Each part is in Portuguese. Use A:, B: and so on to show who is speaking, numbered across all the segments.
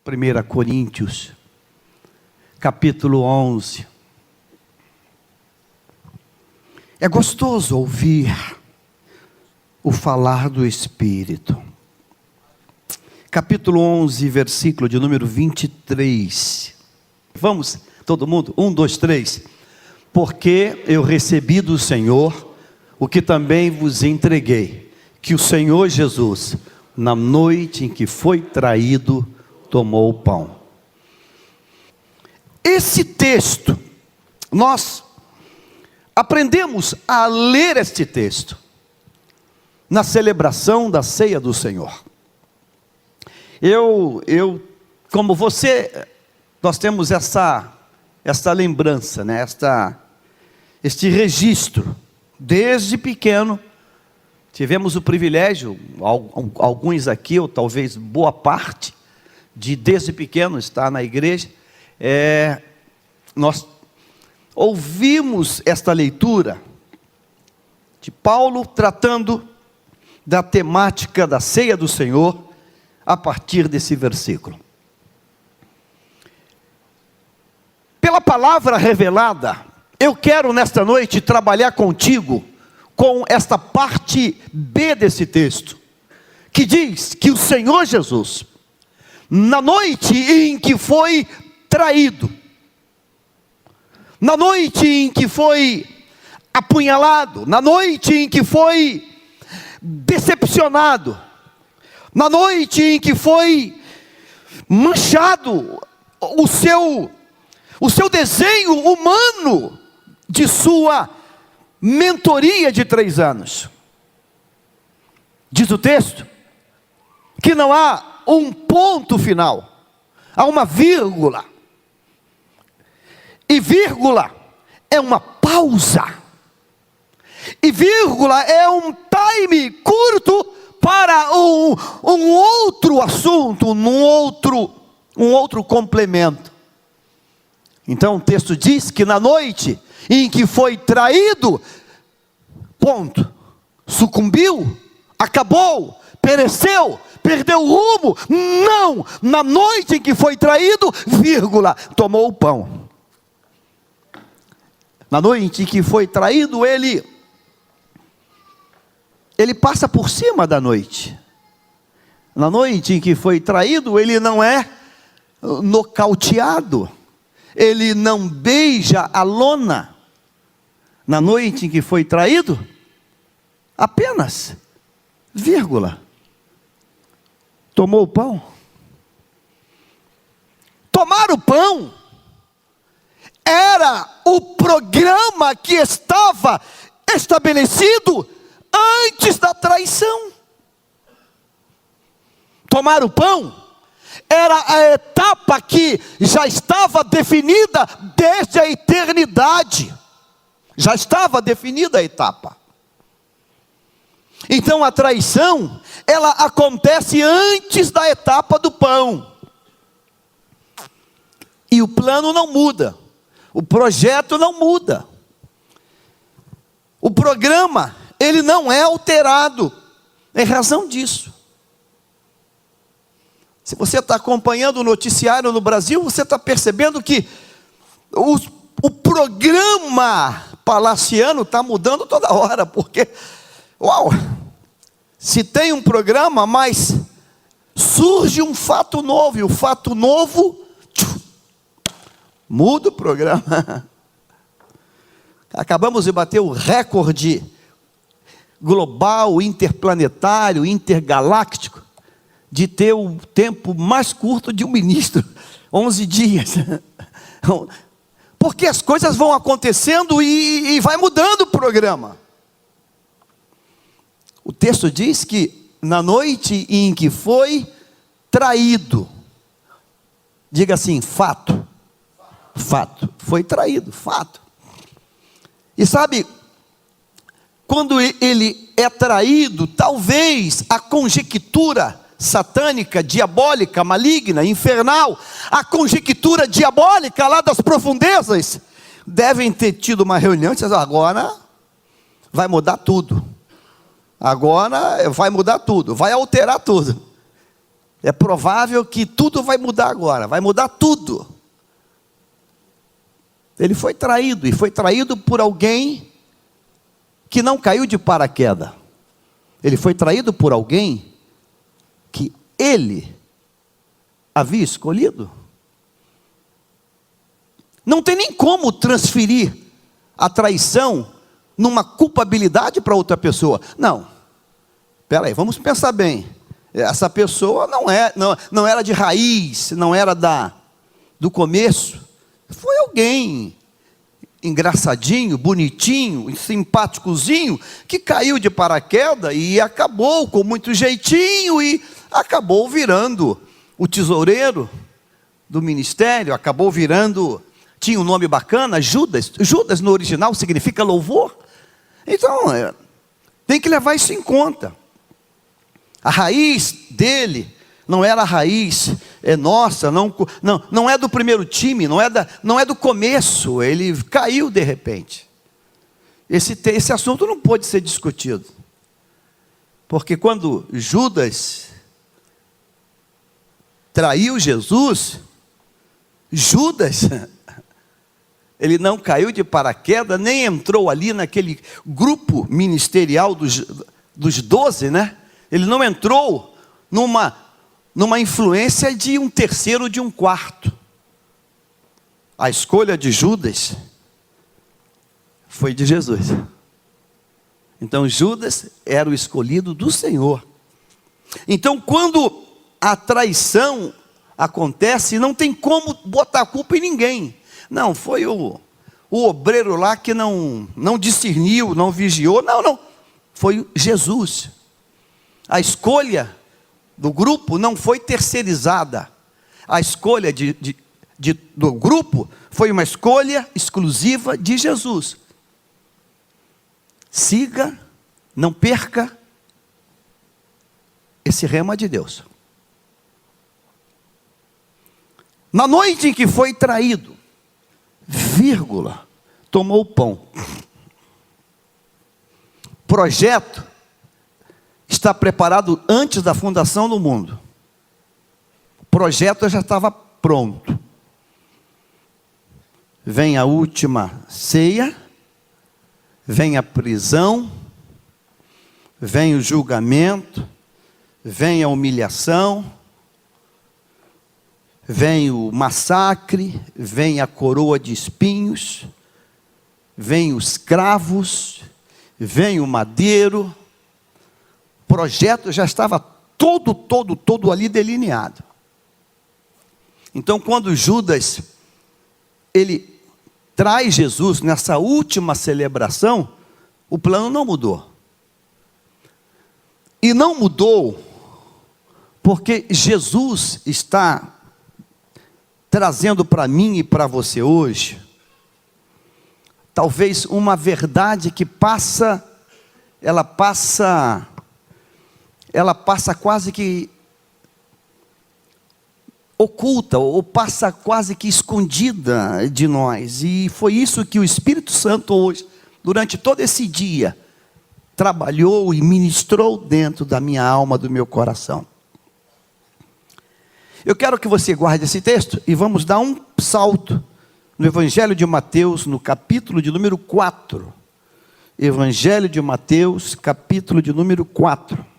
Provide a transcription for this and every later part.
A: 1 Coríntios, capítulo 11. É gostoso ouvir o falar do Espírito. Capítulo 11, versículo de número 23. Vamos, todo mundo? 1, 2, 3. Porque eu recebi do Senhor o que também vos entreguei, que o Senhor Jesus, na noite em que foi traído, tomou o pão. Esse texto, nós aprendemos a ler este texto na celebração da ceia do Senhor. Como você, nós temos essa lembrança, né? Este registro. Desde pequeno, tivemos o privilégio, alguns aqui, ou talvez boa parte, de desde pequeno estar na igreja. Nós ouvimos esta leitura de Paulo tratando da temática da ceia do Senhor a partir desse versículo. Pela palavra revelada, eu quero nesta noite trabalhar contigo com esta parte B desse texto, que diz que o Senhor Jesus, na noite em que foi traído, na noite em que foi apunhalado, na noite em que foi decepcionado, na noite em que foi manchado o seu desenho humano de sua mentoria de 3 anos. Diz o texto que não há um ponto final, há uma vírgula. E vírgula é uma pausa. E vírgula é um time curto para um outro assunto, um outro complemento. Então o texto diz que na noite em que foi traído, ponto, sucumbiu, acabou, pereceu, perdeu o rumo. Não, na noite em que foi traído, vírgula, tomou o pão. Na noite em que foi traído, ele passa por cima da noite. Na noite em que foi traído, ele não é nocauteado, ele não beija a lona. Na noite em que foi traído, apenas, vírgula, tomou o pão. Tomar o pão era o programa que estava estabelecido antes da traição. Tomar o pão era a etapa que já estava definida desde a eternidade. Já estava definida a etapa. Então a traição, ela acontece antes da etapa do pão. E o plano não muda. O projeto não muda. O programa, ele não é alterado. Em razão disso. Se você está acompanhando o noticiário no Brasil, você está percebendo que o programa palaciano está mudando toda hora. Porque, uau, se tem um programa, mas surge um fato novo. E o fato novo muda o programa. Acabamos de bater o recorde global, interplanetário, intergaláctico, de ter o tempo mais curto de um ministro, 11 dias. Porque as coisas vão acontecendo e vai mudando o programa. O texto diz que na noite em que foi traído, diga assim, fato, foi traído, fato. E sabe, quando ele é traído, talvez a conjectura satânica, diabólica, maligna, infernal, a conjectura diabólica lá das profundezas, devem ter tido uma reunião e dizer, agora vai mudar tudo. Agora vai mudar tudo, vai alterar tudo. É provável que tudo vai mudar agora, vai mudar tudo. Ele foi traído, e foi traído por alguém que não caiu de paraquedas. Ele foi traído por alguém que ele havia escolhido. Não tem nem como transferir a traição numa culpabilidade para outra pessoa. Não, espera aí, vamos pensar bem. Essa pessoa não era de raiz, não era do começo. Foi alguém engraçadinho, bonitinho, simpáticozinho, que caiu de paraquedas e acabou com muito jeitinho e acabou virando o tesoureiro do ministério, acabou virando, tinha um nome bacana, Judas. Judas no original significa louvor. Então, tem que levar isso em conta. A raiz dele não era a raiz nossa, não é do primeiro time, não é do começo, ele caiu de repente. Esse assunto não pode ser discutido, porque quando Judas traiu Jesus, Judas, ele não caiu de paraquedas, nem entrou ali naquele grupo ministerial dos 12, né? Ele não entrou numa influência de um terceiro, de um quarto. A escolha de Judas foi de Jesus. Então Judas era o escolhido do Senhor. Então quando a traição acontece, não tem como botar a culpa em ninguém. Não, foi o obreiro lá que não discerniu, não vigiou. Não, foi Jesus. A escolha do grupo não foi terceirizada. A escolha do grupo foi uma escolha exclusiva de Jesus. Siga, não perca esse rema de Deus. Na noite em que foi traído, tomou o pão. Projeto está preparado antes da fundação do mundo. O projeto já estava pronto. Vem a última ceia, vem a prisão, vem o julgamento, vem a humilhação, vem o massacre, vem a coroa de espinhos, vem os cravos, vem o madeiro. O projeto já estava todo ali delineado. Então quando Judas, ele traz Jesus nessa última celebração, o plano não mudou. E não mudou porque Jesus está trazendo para mim e para você hoje, talvez uma verdade que ela passa quase que oculta, ou passa quase que escondida de nós. E foi isso que o Espírito Santo hoje, durante todo esse dia, trabalhou e ministrou dentro da minha alma, do meu coração. Eu quero que você guarde esse texto e vamos dar um salto no Evangelho de Mateus, no capítulo de número 4. Evangelho de Mateus, capítulo de número 4.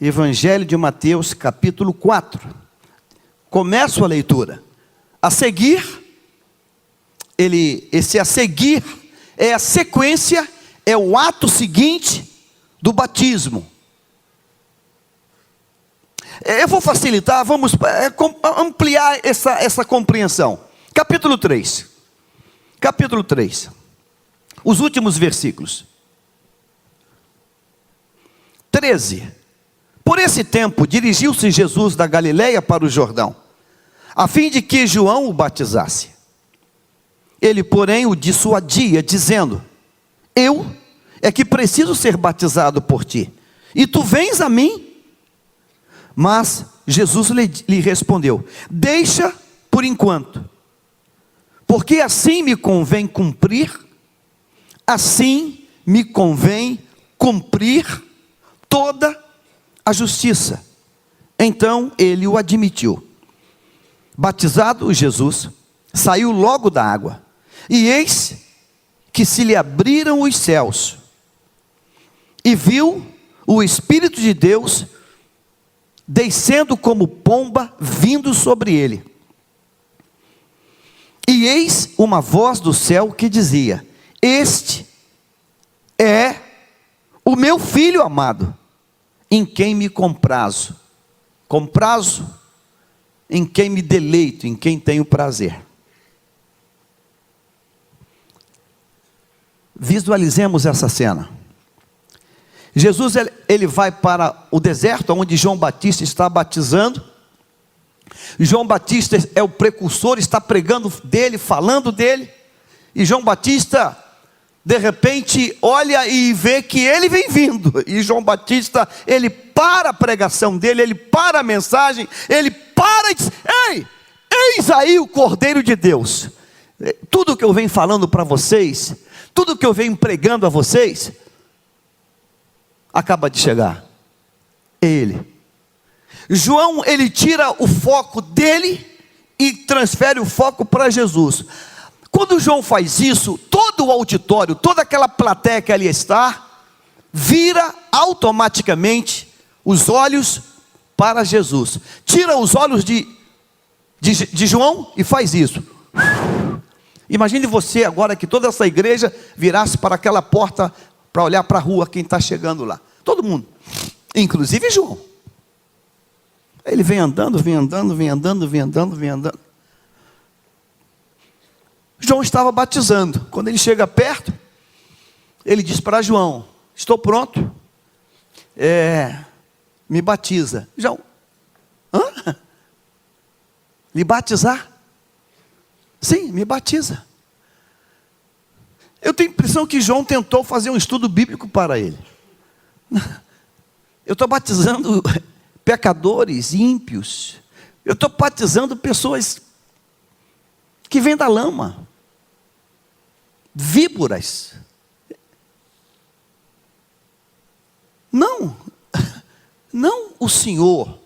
A: Evangelho de Mateus, capítulo 4. Começo a leitura. A seguir, esse a seguir é a sequência, é o ato seguinte do batismo. Eu vou facilitar, vamos ampliar essa compreensão. Capítulo 3. Capítulo 3. Os últimos versículos. 13. Por esse tempo, dirigiu-se Jesus da Galileia para o Jordão, a fim de que João o batizasse. Ele, porém, o dissuadia, dizendo: eu é que preciso ser batizado por ti, e tu vens a mim? Mas Jesus lhe respondeu: deixa por enquanto, porque assim me convém cumprir cumprir toda a justiça. Então ele o admitiu. Batizado Jesus, saiu logo da água, e eis que se lhe abriram os céus, e viu o Espírito de Deus descendo como pomba, vindo sobre ele. E eis uma voz do céu que dizia: este é o meu Filho amado, em quem me comprazo. Comprazo, em quem me deleito, em quem tenho prazer. Visualizemos essa cena. Jesus, ele vai para o deserto, onde João Batista está batizando. João Batista é o precursor, está pregando dele, falando dele. E João Batista, de repente, olha e vê que ele vem vindo. E João Batista, ele para a pregação dele, ele para a mensagem, ele para e diz: ei, eis aí o Cordeiro de Deus. Tudo que eu venho falando para vocês, tudo que eu venho pregando a vocês, acaba de chegar. É ele. João, ele tira o foco dele e transfere o foco para Jesus. Quando João faz isso, todo o auditório, toda aquela plateia que ali está, vira automaticamente os olhos para Jesus. Tira os olhos de João e faz isso. Imagine você agora que toda essa igreja virasse para aquela porta para olhar para a rua, quem está chegando lá. Todo mundo, inclusive João. Ele vem andando, vem andando, vem andando, vem andando, vem andando. João estava batizando. Quando ele chega perto, ele diz para João: estou pronto, me batiza. João: hã? Lhe batizar? Sim, me batiza. Eu tenho a impressão que João tentou fazer um estudo bíblico para ele. Eu estou batizando pecadores, ímpios. Eu estou batizando pessoas que vêm da lama, víboras. Não o Senhor.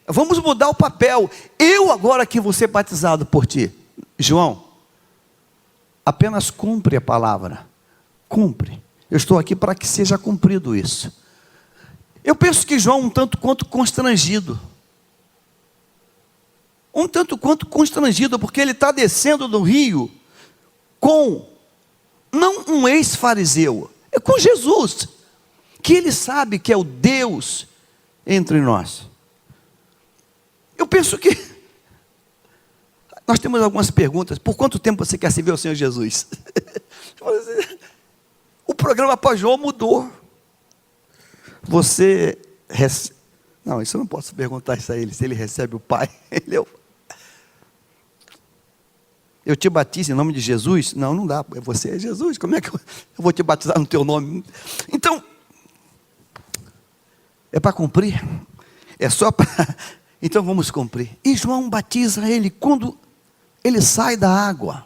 A: Vamos mudar o papel. Eu agora que vou ser batizado por ti. João, apenas cumpre a palavra. Cumpre. Eu estou aqui para que seja cumprido isso. Eu penso que João um tanto quanto constrangido. Um tanto quanto constrangido, porque ele está descendo do rio com, não um ex-fariseu, é com Jesus, que ele sabe que é o Deus entre nós. Eu penso que nós temos algumas perguntas. Por quanto tempo você quer servir ao Senhor Jesus? O programa para João mudou. Você recebe... Não, isso eu não posso perguntar isso a ele. Se ele recebe o Pai, ele é o... Eu te batizo em nome de Jesus? Não, não dá. Você é Jesus. Como é que eu vou te batizar no teu nome? Então, é para cumprir. É só para... Então vamos cumprir. E João batiza ele. Quando ele sai da água,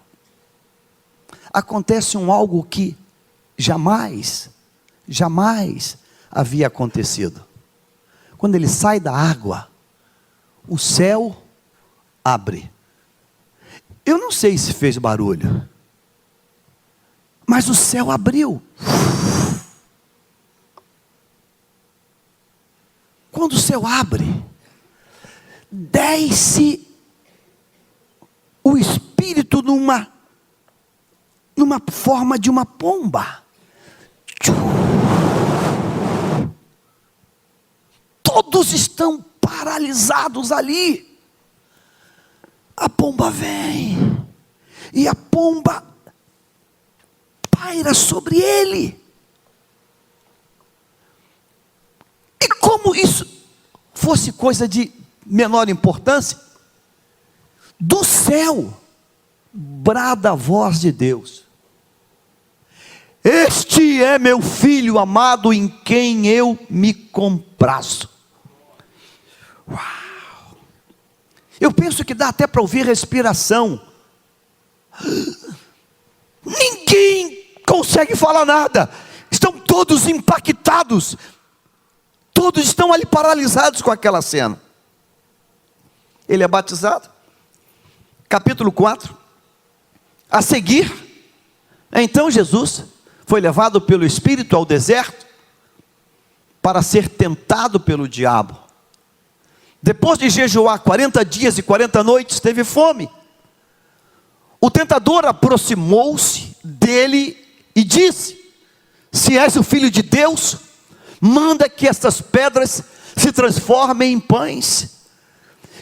A: acontece algo que jamais havia acontecido. Quando ele sai da água, o céu abre. Eu não sei se fez barulho, mas o céu abriu. Quando o céu abre, desce o Espírito numa forma de uma pomba. Todos estão paralisados ali. A pomba vem, e a pomba paira sobre ele. E como isso fosse coisa de menor importância, do céu brada a voz de Deus: este é meu Filho amado, em quem eu me comprazo. Uau! Eu penso que dá até para ouvir respiração. Ninguém consegue falar nada. estão todos impactados, todos estão ali paralisados com aquela cena. Ele é batizado, capítulo 4, a seguir, então Jesus foi levado pelo Espírito ao deserto, para ser tentado pelo diabo. Depois de jejuar 40 dias e 40 noites, teve fome. O tentador aproximou-se dele e disse: se és o Filho de Deus, manda que estas pedras se transformem em pães.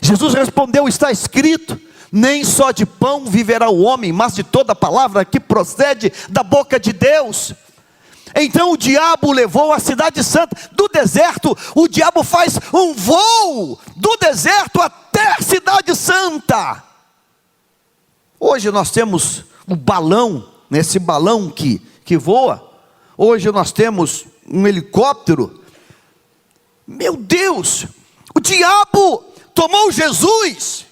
A: Jesus respondeu: está escrito, nem só de pão viverá o homem, mas de toda palavra que procede da boca de Deus. Então o diabo levou a cidade santa do deserto. O diabo faz um voo do deserto até a cidade santa. Hoje nós temos o balão, nesse balão que voa. Hoje nós temos um helicóptero. Meu Deus, o diabo tomou Jesus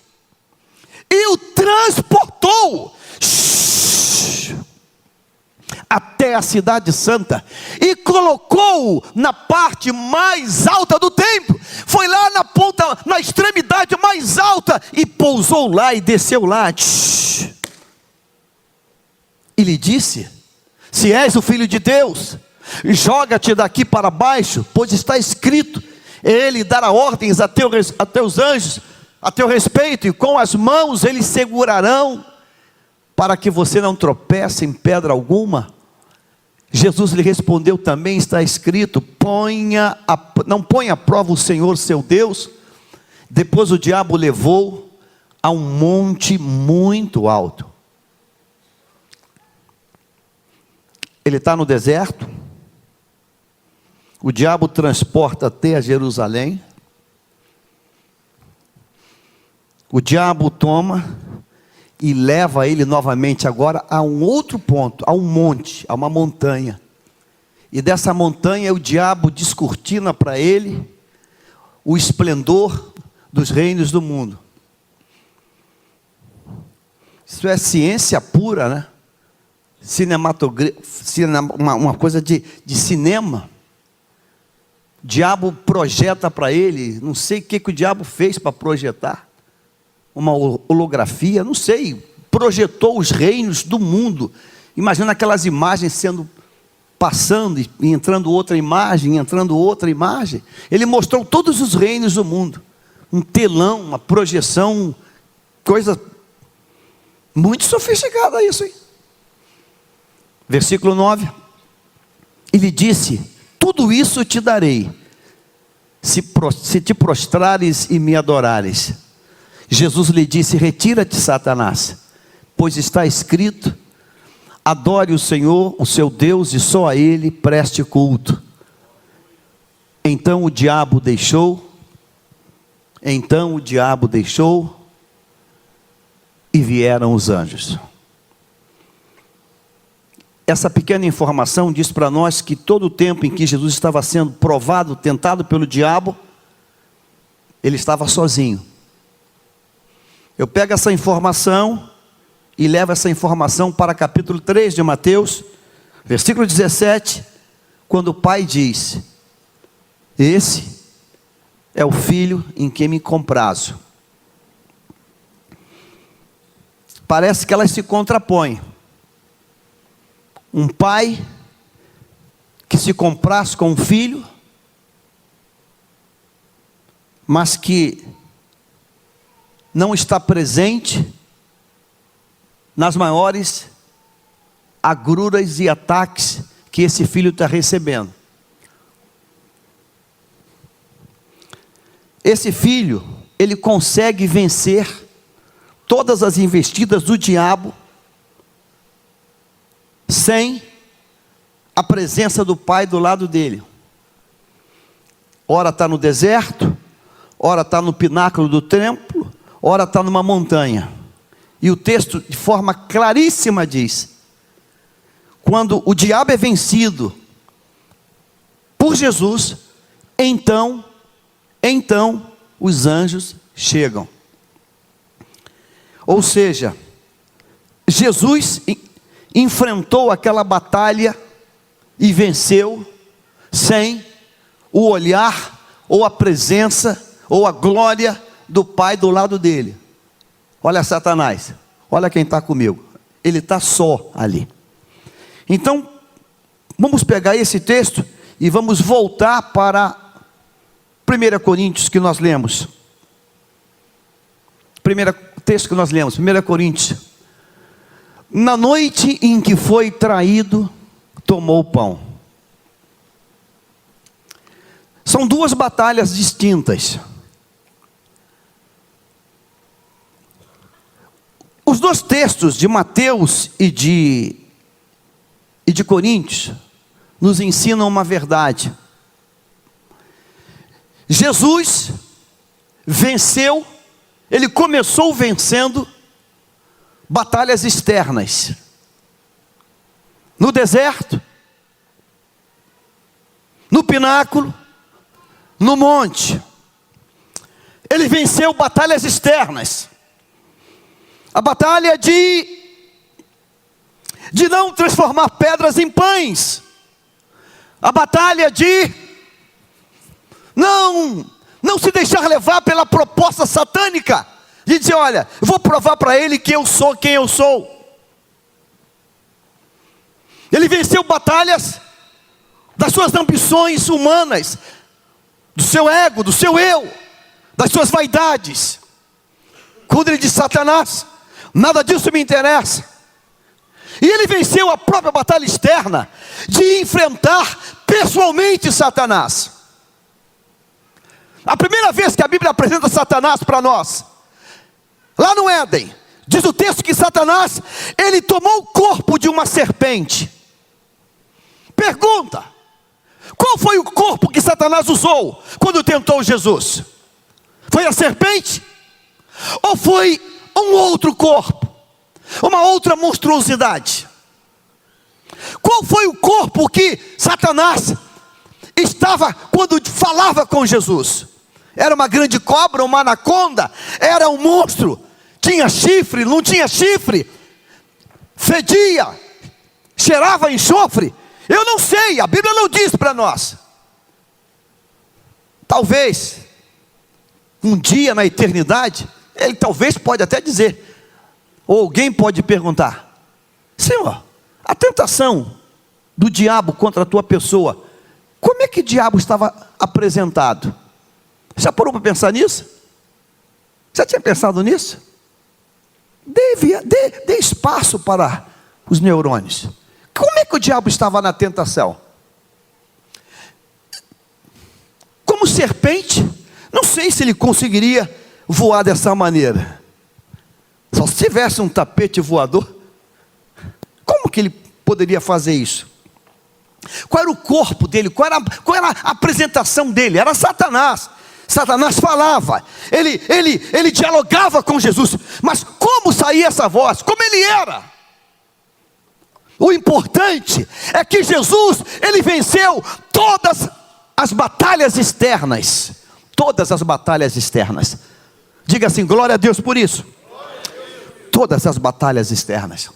A: e o transportou até a cidade santa e colocou-o na parte mais alta do templo. Foi lá na ponta, na extremidade mais alta, e pousou lá e desceu lá. E lhe disse: se és o Filho de Deus, joga-te daqui para baixo, pois está escrito, ele dará ordens a teus anjos a teu respeito, e com as mãos eles segurarão, para que você não tropece em pedra alguma. Jesus lhe respondeu também, está escrito, não ponha à prova o Senhor seu Deus. Depois o diabo levou a um monte muito alto. Ele está no deserto, o diabo transporta até a Jerusalém, o diabo toma e leva ele novamente agora a um outro ponto, a um monte, a uma montanha. E dessa montanha o diabo descortina para ele o esplendor dos reinos do mundo. Isso é ciência pura, né? Uma coisa de cinema. O diabo projeta para ele, não sei o que o diabo fez para projetar. Uma holografia, não sei, projetou os reinos do mundo. Imagina aquelas imagens passando e entrando outra imagem, entrando outra imagem. Ele mostrou todos os reinos do mundo, um telão, uma projeção, coisa muito sofisticada isso, hein? Versículo 9, ele disse: tudo isso te darei, se te prostrares e me adorares. Jesus lhe disse: retira-te, Satanás, pois está escrito, adore o Senhor, o seu Deus, e só a Ele preste culto. Então o diabo deixou, e vieram os anjos. Essa pequena informação diz para nós que todo o tempo em que Jesus estava sendo provado, tentado pelo diabo, ele estava sozinho. Eu pego essa informação e levo essa informação para capítulo 3 de Mateus, versículo 17, quando o pai diz: esse é o filho em quem me comprazo. Parece que elas se contrapõem. Um pai que se compraz com um filho, mas que não está presente nas maiores agruras e ataques que esse filho está recebendo. Esse filho, ele consegue vencer todas as investidas do diabo, sem a presença do pai do lado dele. Ora está no deserto, ora está no pináculo do templo, ora está numa montanha. E o texto de forma claríssima diz: quando o diabo é vencido por Jesus, então os anjos chegam. Ou seja, Jesus enfrentou aquela batalha e venceu sem o olhar, ou a presença, ou a glória do Pai do lado dele. Olha Satanás, olha quem está comigo, ele está só ali. Então, vamos pegar esse texto e vamos voltar para 1 Coríntios que nós lemos. Primeiro texto que nós lemos, 1 Coríntios. Na noite em que foi traído, tomou o pão. São duas batalhas distintas. Os dois textos de Mateus e de Coríntios nos ensinam uma verdade. Jesus venceu, ele começou vencendo batalhas externas. No deserto, no pináculo, no monte. Ele venceu batalhas externas. A batalha de não transformar pedras em pães. A batalha de não se deixar levar pela proposta satânica. De dizer, olha, eu vou provar para ele que eu sou quem eu sou. Ele venceu batalhas das suas ambições humanas, do seu ego, do seu eu, das suas vaidades. Quando ele diz, Satanás, nada disso me interessa. E ele venceu a própria batalha externa de enfrentar pessoalmente Satanás. A primeira vez que a Bíblia apresenta Satanás para nós, lá no Éden, diz o texto que Satanás, ele tomou o corpo de uma serpente. Pergunta, qual foi o corpo que Satanás usou quando tentou Jesus? Foi a serpente? Ou foi um outro corpo? Uma outra monstruosidade? Qual foi o corpo que Satanás estava quando falava com Jesus? Era uma grande cobra, uma anaconda? Era um monstro? Tinha chifre, não tinha chifre? Fedia? Cheirava a enxofre? Eu não sei, a Bíblia não diz para nós. Talvez um dia na eternidade, ele talvez pode até dizer, ou alguém pode perguntar, Senhor, a tentação do diabo contra a tua pessoa, como é que o diabo estava apresentado? Já parou para pensar nisso? Já tinha pensado nisso? Dê espaço para os neurônios. Como é que o diabo estava na tentação? Como serpente, não sei se ele conseguiria voar dessa maneira. Só se tivesse um tapete voador, como que ele poderia fazer isso? Qual era o corpo dele? Qual era a apresentação dele? Era Satanás. Satanás falava, ele dialogava com Jesus, mas como saía essa voz? Como ele era? O importante é que Jesus, ele venceu todas as batalhas externas. Todas as batalhas externas. Diga assim, glória a Deus por isso. Todas as batalhas externas.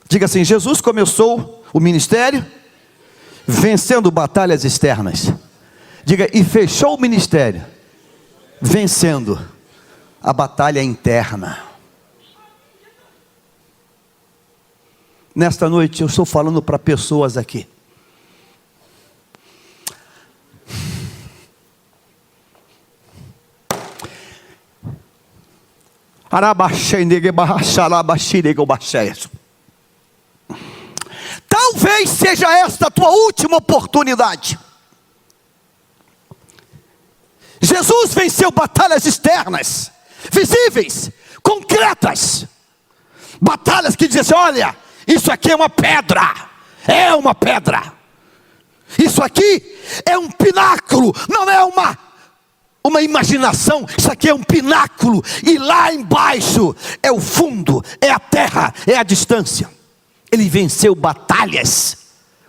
A: Diga assim, Jesus começou o ministério vencendo batalhas externas. Diga, e fechou o ministério vencendo a batalha interna. Nesta noite eu estou falando para pessoas aqui. Talvez seja esta a tua última oportunidade. Jesus venceu batalhas externas, visíveis, concretas. Batalhas que dizem assim, olha, isso aqui é uma pedra. É uma pedra. Isso aqui é um pináculo, não é uma imaginação. Isso aqui é um pináculo. E lá embaixo é o fundo, é a terra, é a distância. Ele venceu batalhas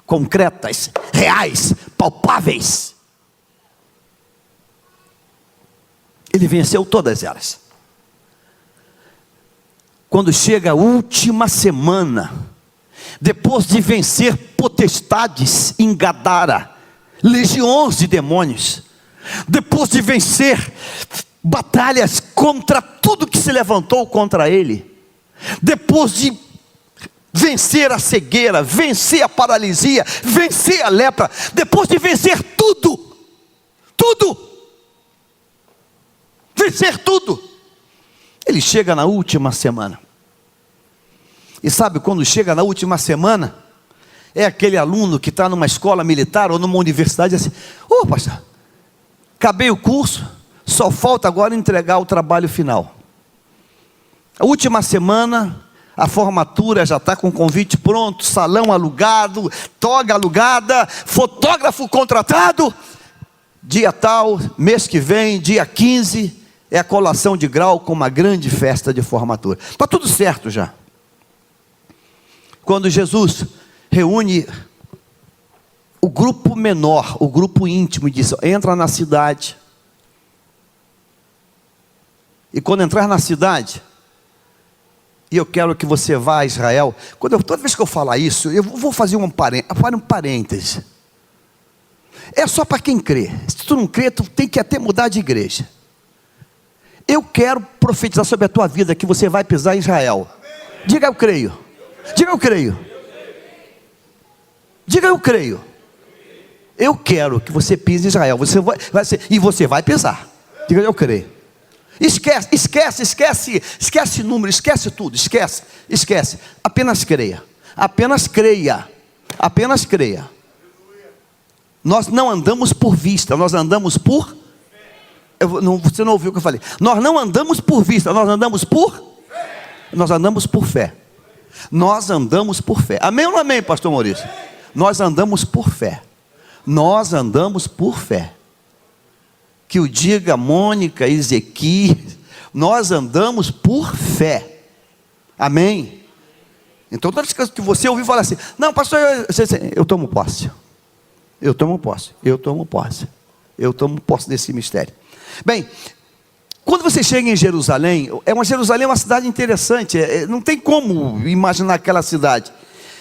A: concretas, reais, palpáveis. Ele venceu todas elas. quando chega a última semana, depois de vencer potestades em Gadara, legiões de demônios, depois de vencer batalhas contra tudo que se levantou contra ele, depois de vencer a cegueira, vencer a paralisia, vencer a lepra, depois de vencer tudo, vencer tudo, ele chega na última semana. E sabe, quando chega na última semana, é aquele aluno que está numa escola militar ou numa universidade assim: ô pastor, acabei o curso, só falta agora entregar o trabalho final. A última semana, a formatura já está com o convite pronto, salão alugado, toga alugada, fotógrafo contratado. Dia tal, mês que vem, dia 15, é a colação de grau com uma grande festa de formatura. Está tudo certo já. Quando Jesus reúne o grupo menor, o grupo íntimo, e diz: entra na cidade. E quando entrar na cidade, e eu quero que você vá a Israel. Toda vez que eu falar isso, eu vou fazer um parêntese. É só para quem crê. Se tu não crê, tu tem que até mudar de igreja. Eu quero profetizar sobre a tua vida que você vai pisar em Israel. Diga: eu creio. Diga: eu creio. Diga: eu creio. Eu quero que você pise em Israel. E você vai pisar. Diga: eu creio. Esquece número, esquece tudo, esquece. Apenas creia. Apenas creia. Apenas creia. Nós não andamos por vista, nós andamos por... Você não ouviu o que eu falei. Nós não andamos por vista, nós andamos por fé. Nós andamos por fé. Nós andamos por fé. Amém ou não amém, pastor Maurício? Nós andamos por fé. Nós andamos por fé. Que o diga Mônica, Ezequiel, nós andamos por fé. Amém? Então todas as coisas que você ouviu falar assim: não, pastor, eu tomo posse. Eu tomo posse. Eu tomo posse. Eu tomo posse desse mistério. Bem, quando você chega em Jerusalém, Jerusalém é uma cidade interessante. Não tem como imaginar aquela cidade.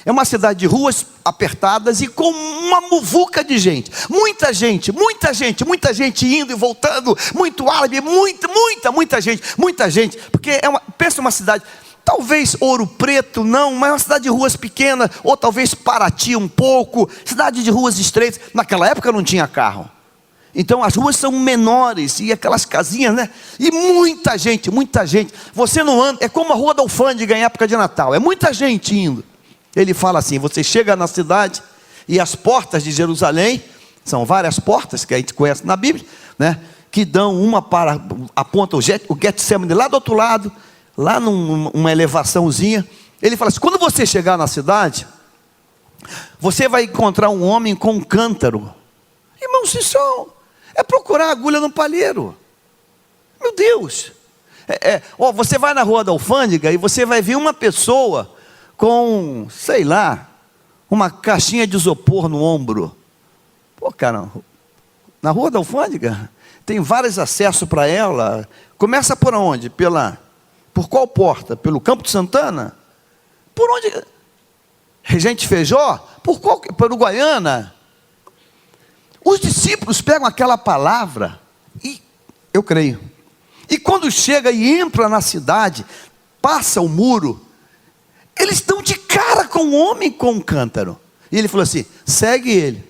A: É uma cidade de ruas apertadas e com uma muvuca de gente. Muita gente indo e voltando. Muito árabe, muita gente. Porque pensa uma cidade, talvez Ouro Preto não, mas uma cidade de ruas pequenas. Ou talvez Paraty um pouco. Cidade de ruas estreitas. Naquela época não tinha carro. Então as ruas são menores, e aquelas casinhas, né? E muita gente. Você não anda, é como a Rua da Alfândega em época de Natal. É muita gente indo. Ele fala assim: você chega na cidade, e as portas de Jerusalém, são várias portas que a gente conhece na Bíblia, né? Que dão uma para, aponta o Getsemane lá do outro lado, lá numa elevaçãozinha. Ele fala assim: quando você chegar na cidade, você vai encontrar um homem com um cântaro. Irmãos, isso é procurar agulha no palheiro. Meu Deus. Você vai na Rua da Alfândega e você vai ver uma pessoa com, sei lá, uma caixinha de isopor no ombro. Pô, cara, na Rua da Alfândega tem vários acessos para ela. Começa por onde? Por qual porta? Pelo Campo de Santana? Por onde? Regente Feijó? Por Uruguaiana? Os discípulos pegam aquela palavra e, eu creio, e quando chega e entra na cidade, passa o muro, eles estão de cara com o homem com um cântaro. E ele falou assim: segue ele.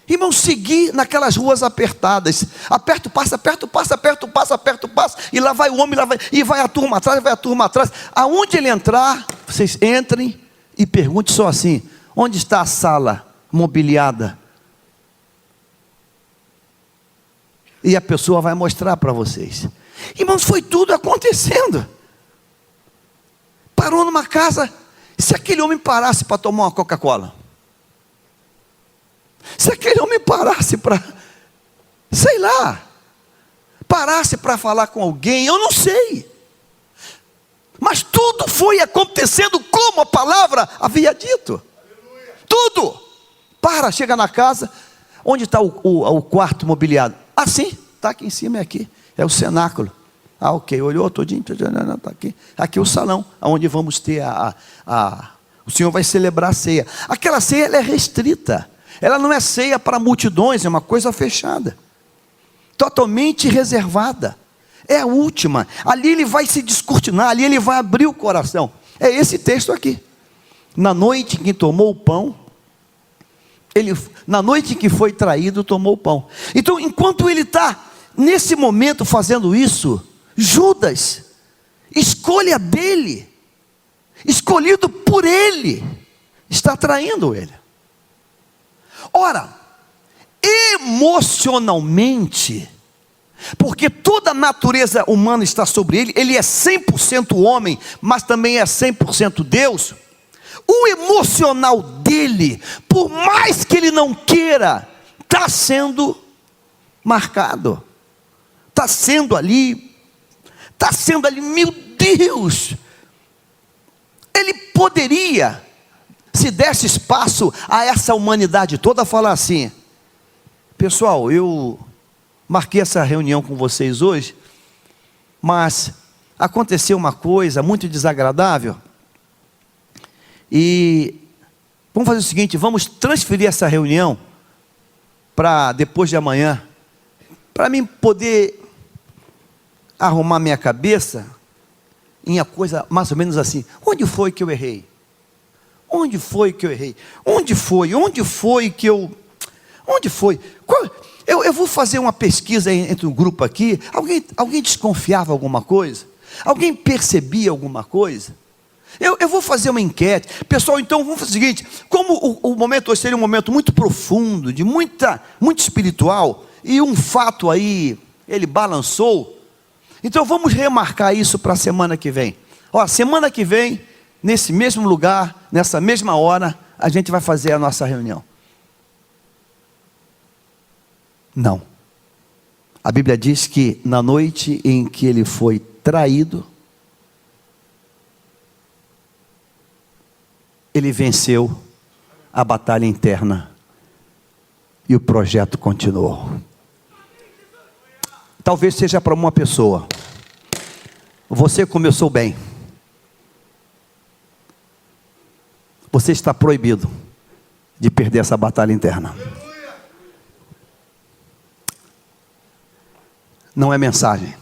A: Irmão, seguir naquelas ruas apertadas. Aperta o passo. E lá vai o homem, e vai a turma atrás. Aonde ele entrar, vocês entrem e perguntem só assim: onde está a sala mobiliada? E a pessoa vai mostrar para vocês. Irmãos, foi tudo acontecendo. Parou numa casa. Se aquele homem parasse para tomar uma Coca-Cola, se aquele homem parasse para, sei lá, parasse para falar com alguém, eu não sei, mas tudo foi acontecendo como a palavra havia dito. Aleluia. Tudo. Chega na casa. Onde está o quarto mobiliado? Sim, está aqui em cima, é aqui, é o cenáculo. Ah, ok, olhou todinho, está aqui. Aqui é o salão, onde vamos ter o Senhor vai celebrar a ceia. Aquela ceia ela é restrita. Ela não é ceia para multidões, é uma coisa fechada. Totalmente reservada. É a última. Ali ele vai se descortinar, ali ele vai abrir o coração. É esse texto aqui. Na noite em que tomou o pão, na noite em que foi traído, tomou o pão. Então, enquanto ele está nesse momento fazendo isso, Judas, escolha dele, escolhido por ele, está traindo ele. Ora, emocionalmente, porque toda a natureza humana está sobre ele, ele é 100% homem, mas também é 100% Deus. O emocional dele, por mais que ele não queira, está sendo marcado, está sendo ali, meu Deus. Ele poderia, se desse espaço a essa humanidade toda, falar assim: pessoal, eu marquei essa reunião com vocês hoje, mas aconteceu uma coisa muito desagradável, e vamos fazer o seguinte, vamos transferir essa reunião para depois de amanhã, para mim poder arrumar minha cabeça em a coisa mais ou menos assim. Onde foi que eu errei? Onde foi que eu errei? Onde foi que eu... Onde foi? Eu vou fazer uma pesquisa entre um grupo aqui. Alguém desconfiava alguma coisa? Alguém percebia alguma coisa? Eu vou fazer uma enquete. Pessoal, então vamos fazer o seguinte: como o momento hoje seria um momento muito profundo, de muito espiritual, e um fato aí, ele balançou, então vamos remarcar isso para a semana que vem. Semana que vem, nesse mesmo lugar, nessa mesma hora, a gente vai fazer a nossa reunião. Não. A Bíblia diz que na noite em que ele foi traído, ele venceu a batalha interna e o projeto continuou. Talvez seja para uma pessoa. Você começou bem. Você está proibido de perder essa batalha interna. Não é mensagem,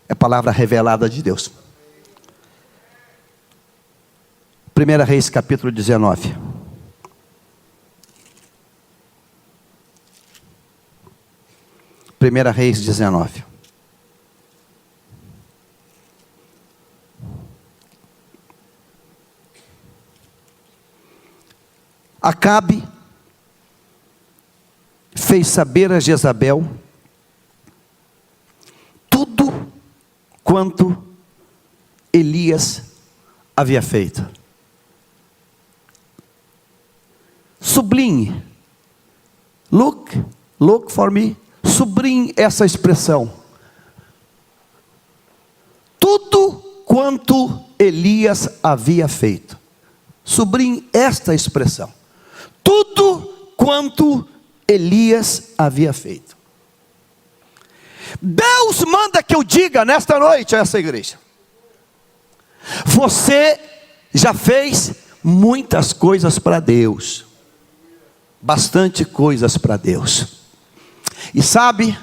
A: é palavra revelada de Deus. 1 Reis capítulo 19. Primeira Reis 19. Acabe fez saber a Jezabel tudo quanto Elias havia feito. Sublinhe, look for me, sublinhe essa expressão. Tudo quanto Elias havia feito. Sublinhe esta expressão. Tudo quanto Elias havia feito. Deus manda que eu diga nesta noite a essa igreja: você já fez muitas coisas para Deus. Bastante coisas para Deus. E sabe,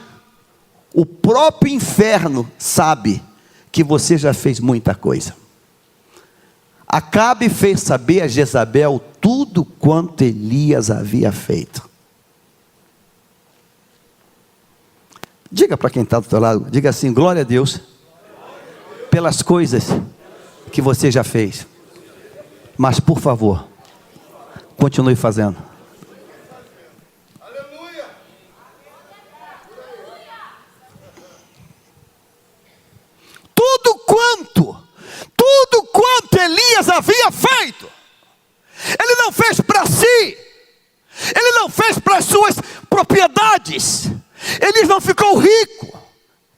A: o próprio inferno sabe que você já fez muita coisa. Acabe fez saber a Jezabel tudo quanto Elias havia feito. Diga para quem está do teu lado, diga assim: glória a Deus pelas coisas que você já fez. Mas por favor, continue fazendo. Tudo quanto Elias havia feito, ele não fez para si, ele não fez para as suas propriedades, ele não ficou rico.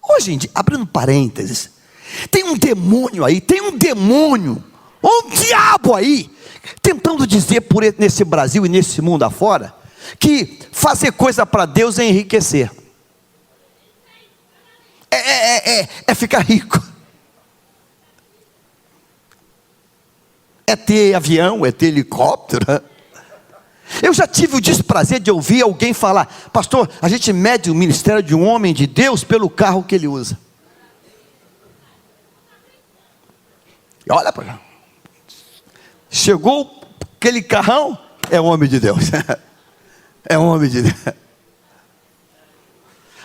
A: Hoje em dia, abrindo parênteses, tem um demônio aí, um diabo aí, tentando dizer nesse Brasil e nesse mundo afora, que fazer coisa para Deus é enriquecer. é ficar rico. É ter avião, é ter helicóptero. Eu já tive o desprazer de ouvir alguém falar: pastor, a gente mede o ministério de um homem de Deus pelo carro que ele usa. E olha para cá. Chegou aquele carrão, é um homem de Deus. É um homem de Deus.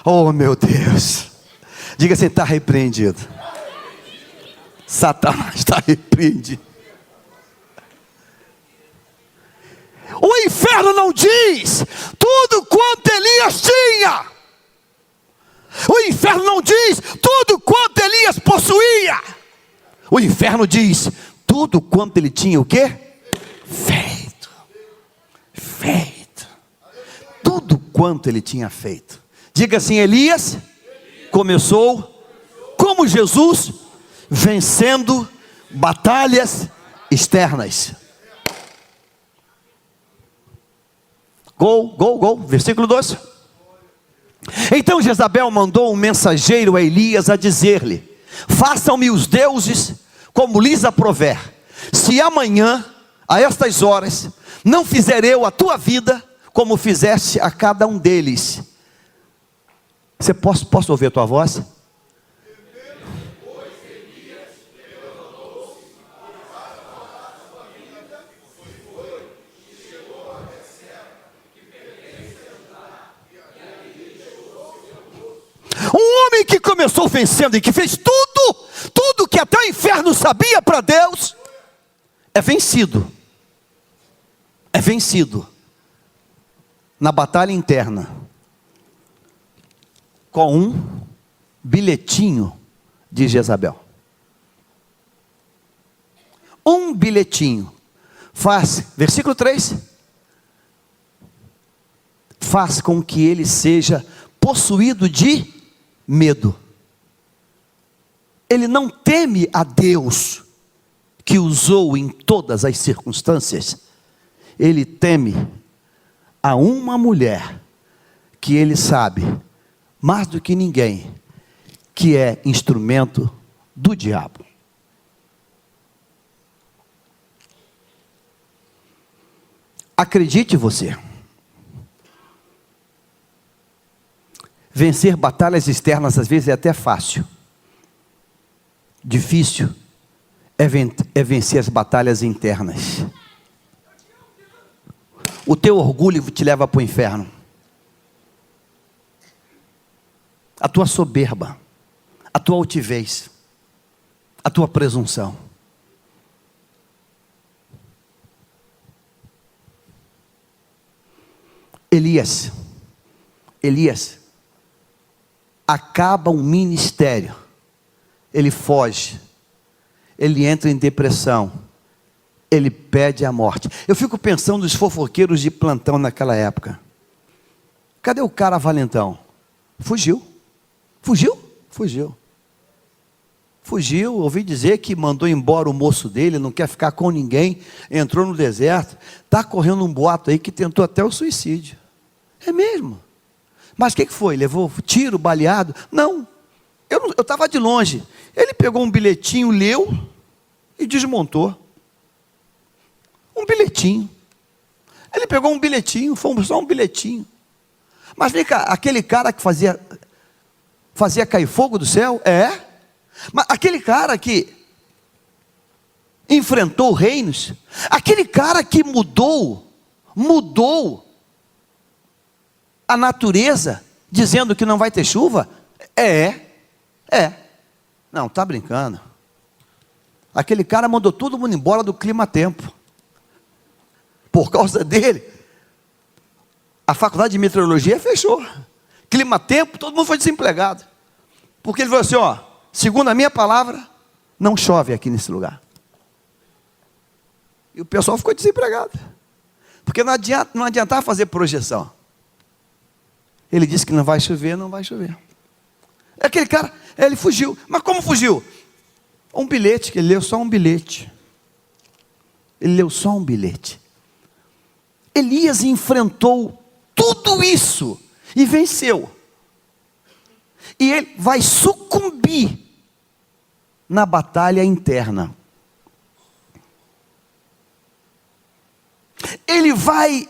A: Oh meu Deus. Diga assim: está repreendido. Satanás está repreendido. O inferno não diz tudo quanto Elias tinha. O inferno não diz tudo quanto Elias possuía. O inferno diz tudo quanto ele tinha o quê? Feito. Tudo quanto ele tinha feito. Diga assim: Elias começou como Jesus, vencendo batalhas externas. Gol, versículo 12. Então Jezabel mandou um mensageiro a Elias a dizer-lhe: façam-me os deuses como lhes aprouver, se amanhã, a estas horas, não fizer eu a tua vida como fizeste a cada um deles. Você posso ouvir a tua voz? Um homem que começou vencendo e que fez tudo que até o inferno sabia para Deus, é vencido na batalha interna, com um bilhetinho de Jezabel. Um bilhetinho faz, versículo 3, faz com que ele seja possuído de medo. Ele não teme a Deus, que usou em todas as circunstâncias. Ele teme a uma mulher, que ele sabe, mais do que ninguém, que é instrumento do diabo. Acredite você, vencer batalhas externas às vezes é até fácil. Difícil é vencer as batalhas internas. O teu orgulho te leva para o inferno. A tua soberba, a tua altivez, a tua presunção. Elias acaba um ministério, ele foge, ele entra em depressão, ele pede a morte. Eu fico pensando nos fofoqueiros de plantão naquela época. Cadê o cara valentão? Fugiu, ouvi dizer que mandou embora o moço dele, não quer ficar com ninguém, entrou no deserto, está correndo um boato aí que tentou até o suicídio. É mesmo? Mas o que foi? Levou tiro, baleado? Não, eu estava de longe. Ele pegou um bilhetinho, leu e desmontou. Um bilhetinho. Ele pegou um bilhetinho, foi só um bilhetinho. Mas vem cá, aquele cara que fazia cair fogo do céu? Mas aquele cara que enfrentou reinos, aquele cara que mudou a natureza, dizendo que não vai ter chuva? Não, está brincando. Aquele cara mandou todo mundo embora do clima-tempo. Por causa dele, a faculdade de meteorologia fechou. Clima-tempo, todo mundo foi desempregado. Porque ele falou assim: segundo a minha palavra, não chove aqui nesse lugar. E o pessoal ficou desempregado. Porque não adiantava fazer projeção. Ele disse que não vai chover, não vai chover. Aquele cara, ele fugiu. Mas como fugiu? Um bilhete, que ele leu só um bilhete. Elias enfrentou tudo isso e venceu. e ele vai sucumbir na batalha interna. Ele vai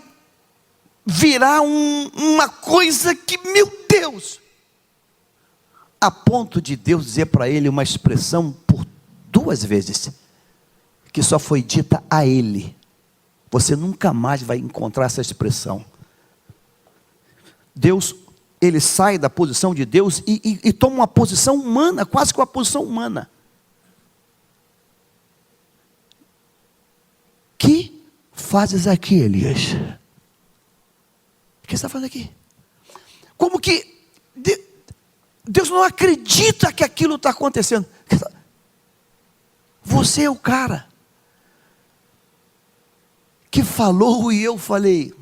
A: virar uma coisa que, meu Deus, a ponto de Deus dizer para ele uma expressão por 2 vezes, que só foi dita a ele. Você nunca mais vai encontrar essa expressão. Deus, ele sai da posição de Deus e toma uma posição humana, quase que uma posição humana. Que fazes aqui, Elias? O que você está fazendo aqui? Como que Deus não acredita que aquilo está acontecendo. Você é o cara que falou e eu falei,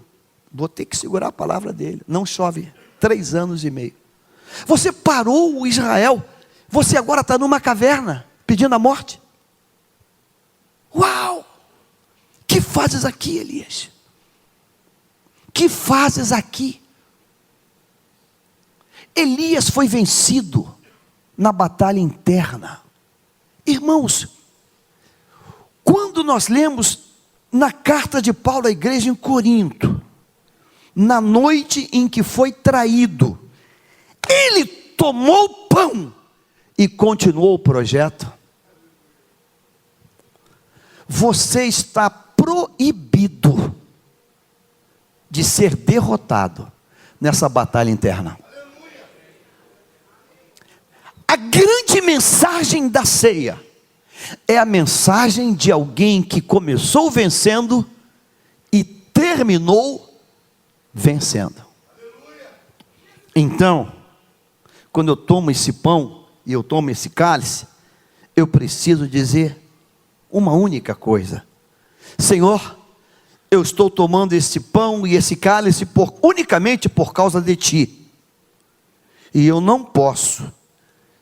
A: vou ter que segurar a palavra dele. Não chove 3 anos e meio. Você parou o Israel. Você agora está numa caverna pedindo a morte. Uau! Que fazes aqui, Elias? Que fazes aqui? Elias foi vencido na batalha interna. Irmãos, quando nós lemos na carta de Paulo à igreja em Corinto, na noite em que foi traído, ele tomou o pão e continuou o projeto. Você está proibido de ser derrotado nessa batalha interna. A grande mensagem da ceia é a mensagem de alguém que começou vencendo e terminou vencendo. Então, quando eu tomo esse pão e eu tomo esse cálice, eu preciso dizer uma única coisa: Senhor, eu estou tomando esse pão e esse cálice unicamente por causa de Ti, e eu não posso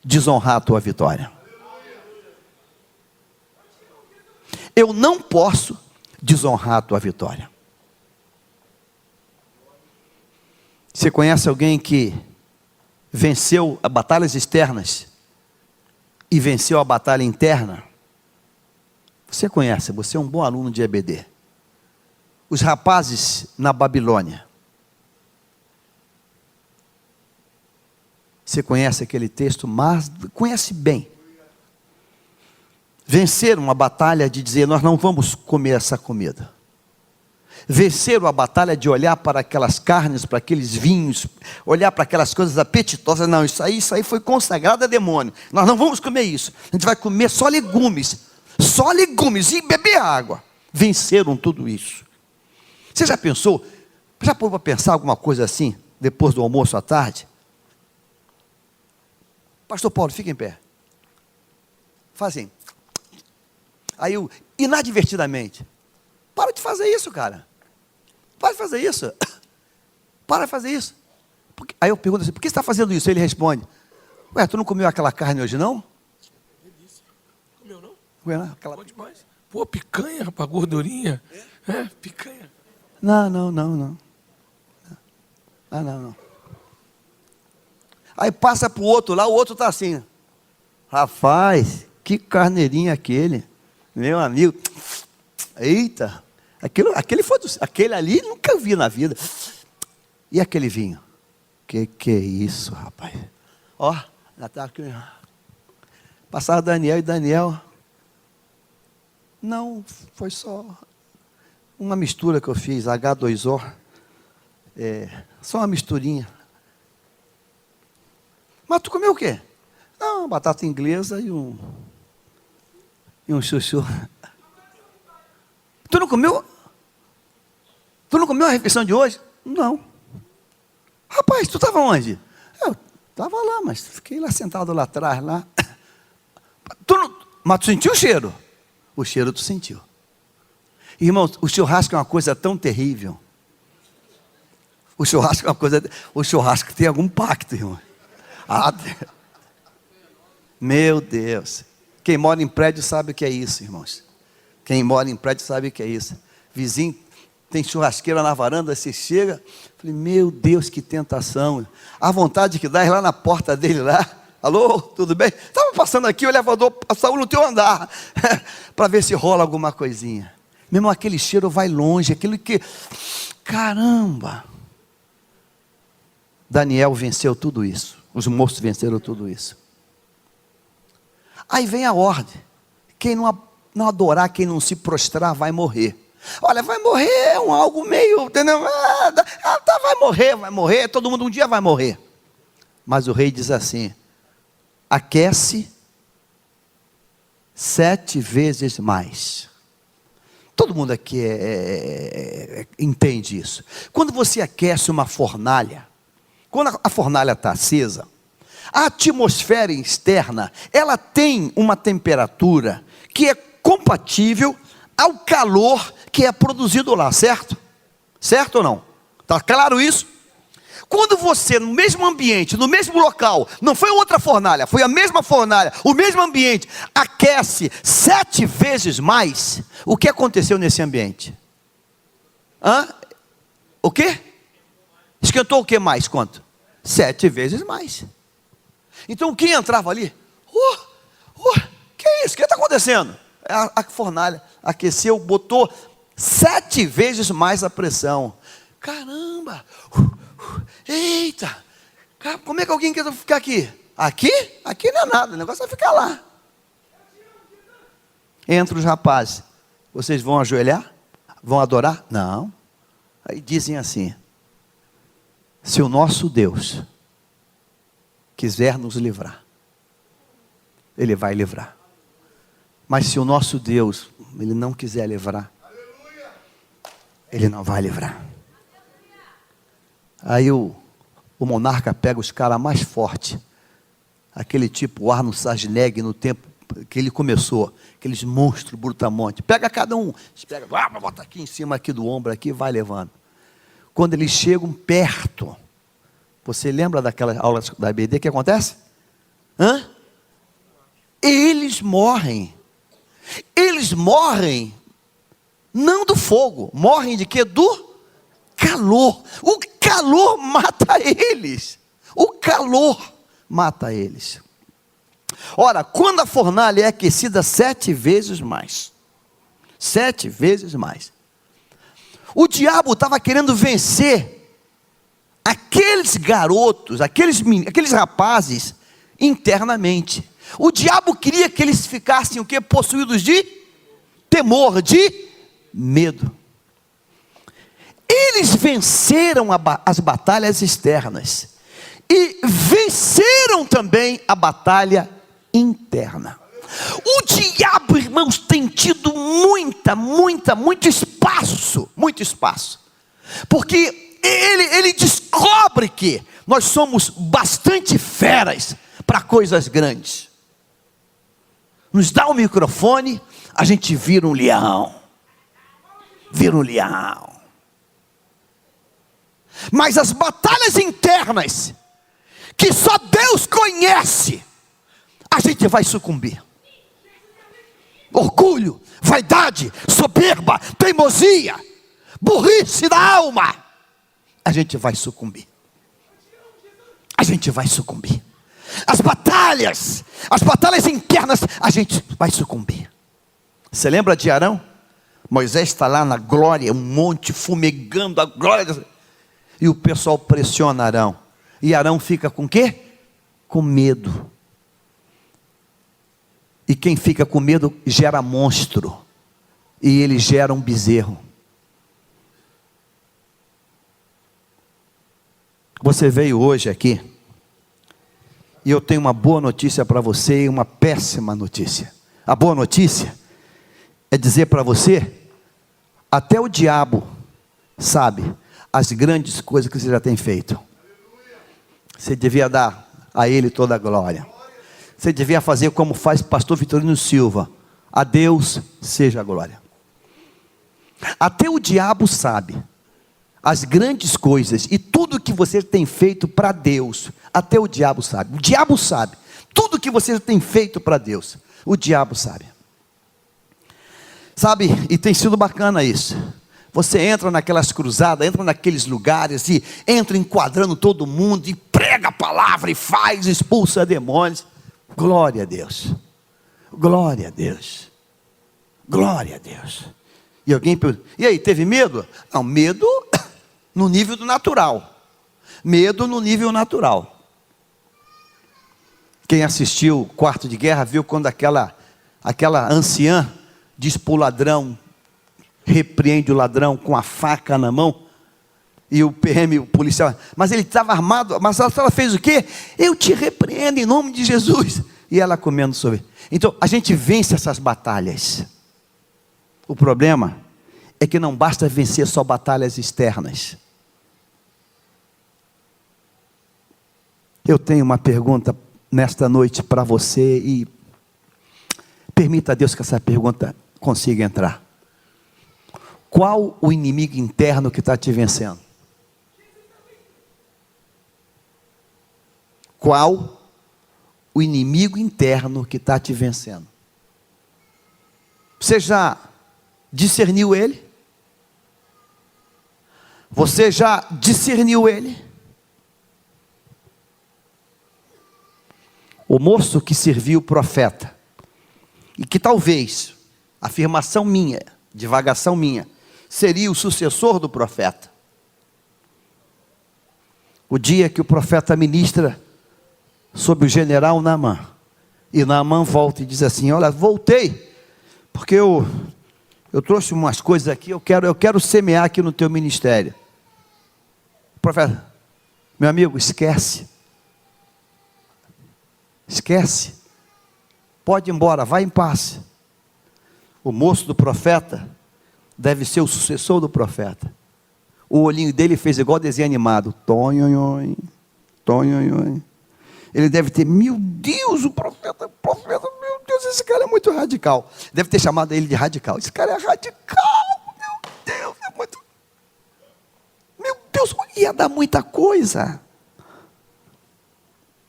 A: desonrar a Tua vitória. Eu não posso desonrar a Tua vitória. Você conhece alguém que venceu as batalhas externas e venceu a batalha interna? Você conhece, você é um bom aluno de EBD. Os rapazes na Babilônia. Você conhece aquele texto, mas conhece bem. Venceram a batalha de dizer, nós não vamos comer essa comida. Venceram a batalha de olhar para aquelas carnes, para aqueles vinhos, olhar para aquelas coisas apetitosas. Não, isso aí foi consagrado a demônio. Nós não vamos comer isso. A gente vai comer só legumes e beber água. Venceram tudo isso. Você já pensou? Já pôde para pensar alguma coisa assim, depois do almoço à tarde? Pastor Paulo, fica em pé. Faz assim. Aí eu, inadvertidamente, para de fazer isso, cara. Para de fazer isso. Para de fazer isso. Aí eu pergunto assim, por que você está fazendo isso? Ele responde, ué, tu não comeu aquela carne hoje não?
B: Delícia. Comeu não?
A: Ué, não? Aquela...
B: Bom demais. Pô, picanha, rapaz, gordurinha. É, picanha.
A: Não. Ah, não. Aí passa para o outro lá, o outro está assim. Rapaz, que carneirinho aquele. Meu amigo. Eita. Aquele ali nunca vi na vida. E aquele vinho? Que é isso, rapaz? Ó, já está aqui. Passaram Daniel e Daniel. Não, foi só uma mistura que eu fiz, H2O. Só uma misturinha. Mas tu comeu o quê? Não, batata inglesa e um chuchu. Tu não comeu? Tu não comeu a refeição de hoje? Não. Rapaz, tu estava onde? Eu estava lá, mas fiquei lá sentado lá atrás, lá. Mas tu sentiu o cheiro? O cheiro tu sentiu. Irmão, o churrasco é uma coisa tão terrível. O churrasco tem algum pacto, irmão. Meu Deus. Quem mora em prédio sabe o que é isso, irmãos. Quem mora em prédio sabe o que é isso. Vizinho tem churrasqueira na varanda, você chega, falei, meu Deus, que tentação. A vontade que dá é lá na porta dele lá. Alô, tudo bem? Estava passando aqui, o elevador passou no teu andar, para ver se rola alguma coisinha. Mesmo aquele cheiro vai longe, aquilo que, caramba. Daniel venceu tudo isso, os moços venceram tudo isso. Aí vem a ordem, quem não adorar, quem não se prostrar vai morrer. Olha, vai morrer é algo meio, entendeu? Vai morrer, todo mundo um dia vai morrer. Mas o rei diz assim, aquece 7 vezes mais. Todo mundo aqui entende isso. Quando você aquece uma fornalha, quando a fornalha está acesa, a atmosfera externa, ela tem uma temperatura que é compatível ao calor que é produzido lá, certo? Certo ou não? Está claro isso? Quando você, no mesmo ambiente, no mesmo local, não foi outra fornalha, foi a mesma fornalha, o mesmo ambiente, aquece 7 vezes mais, o que aconteceu nesse ambiente? O quê? Esquentou o que mais? Quanto? 7 vezes mais. Então quem entrava ali? Que é isso? O que está acontecendo? A fornalha aqueceu, botou 7 vezes mais a pressão. Caramba! Eita! Como é que alguém quer ficar aqui? Aqui? Aqui não é nada, o negócio é ficar lá. Entra os rapazes. Vocês vão ajoelhar? Vão adorar? Não. Aí dizem assim, se o nosso Deus quiser nos livrar, Ele vai livrar. Mas se o nosso Deus, Ele não quiser livrar, Ele não vai livrar. Aí o monarca pega os caras mais fortes, aquele tipo Arnold Schwarzenegger no tempo que ele começou, aqueles monstros brutamontes, pega cada um, pega, bota aqui em cima aqui do ombro, aqui, vai levando. Quando eles chegam perto, você lembra daquela aula da IBD que acontece? Eles morrem não do fogo, morrem de quê? Do calor. O calor mata eles. O calor mata eles. Ora, quando a fornalha é aquecida 7 vezes mais, 7 vezes mais, o diabo estava querendo vencer aqueles garotos, aqueles rapazes internamente. O diabo queria que eles ficassem o quê? Possuídos de temor, de medo. Eles venceram as batalhas externas e venceram também a batalha interna. O diabo, irmãos, tem tido muito espaço, porque ele descobre que nós somos bastante feras para coisas grandes. Nos dá um microfone, a gente vira um leão. Mas as batalhas internas, que só Deus conhece, a gente vai sucumbir. Orgulho, vaidade, soberba, teimosia, burrice da alma, a gente vai sucumbir. As batalhas internas, a gente vai sucumbir. Você lembra de Arão? Moisés está lá na glória, um monte fumegando a glória, e o pessoal pressiona Arão, e Arão fica com o quê? Com medo. E quem fica com medo gera monstro, e ele gera um bezerro. Você veio hoje aqui, e eu tenho uma boa notícia para você e uma péssima notícia. A boa notícia é dizer para você, até o diabo sabe as grandes coisas que você já tem feito. Você devia dar a Ele toda a glória. Você devia fazer como faz pastor Vitorino Silva: a Deus seja a glória. Até o diabo sabe as grandes coisas e tudo que você tem feito para Deus. Até o diabo sabe. O diabo sabe tudo que você tem feito para Deus. O diabo sabe. Sabe, e tem sido bacana isso. Você entra naquelas cruzadas, entra naqueles lugares e entra enquadrando todo mundo e prega a palavra e faz, expulsa demônios. Glória a Deus. Glória a Deus. Glória a Deus. E alguém pergunta, e aí, teve medo? Não, medo no nível do natural. Medo no nível natural. Quem assistiu Quarto de Guerra viu quando aquela anciã diz para o ladrão, repreende o ladrão com a faca na mão, e o PM, o policial, mas ele estava armado, mas ela fez o quê? Eu te repreendo em nome de Jesus. E ela comendo sobre. Então a gente vence essas batalhas. O problema é que não basta vencer só batalhas externas. Eu tenho uma pergunta nesta noite para você e permita a Deus que essa pergunta consiga entrar. Qual o inimigo interno que está te vencendo? Qual o inimigo interno que está te vencendo? Você já discerniu ele? Você já discerniu ele? O moço que serviu o profeta, e que talvez, afirmação minha, divagação minha, seria o sucessor do profeta. O dia que o profeta ministra sobre o general Naamã, e Naamã volta e diz assim, olha, voltei, porque eu trouxe umas coisas aqui, eu quero semear aqui no teu ministério. O profeta, meu amigo, esquece, pode ir embora, vai em paz. O moço do profeta deve ser o sucessor do profeta. O olhinho dele fez igual desenho animado, tonhonhon, tonhonhon. Ele deve ter, meu Deus, o profeta, meu Deus, esse cara é muito radical. Deve ter chamado ele de radical. Esse cara é radical, meu Deus, é muito. Meu Deus, ia dar muita coisa.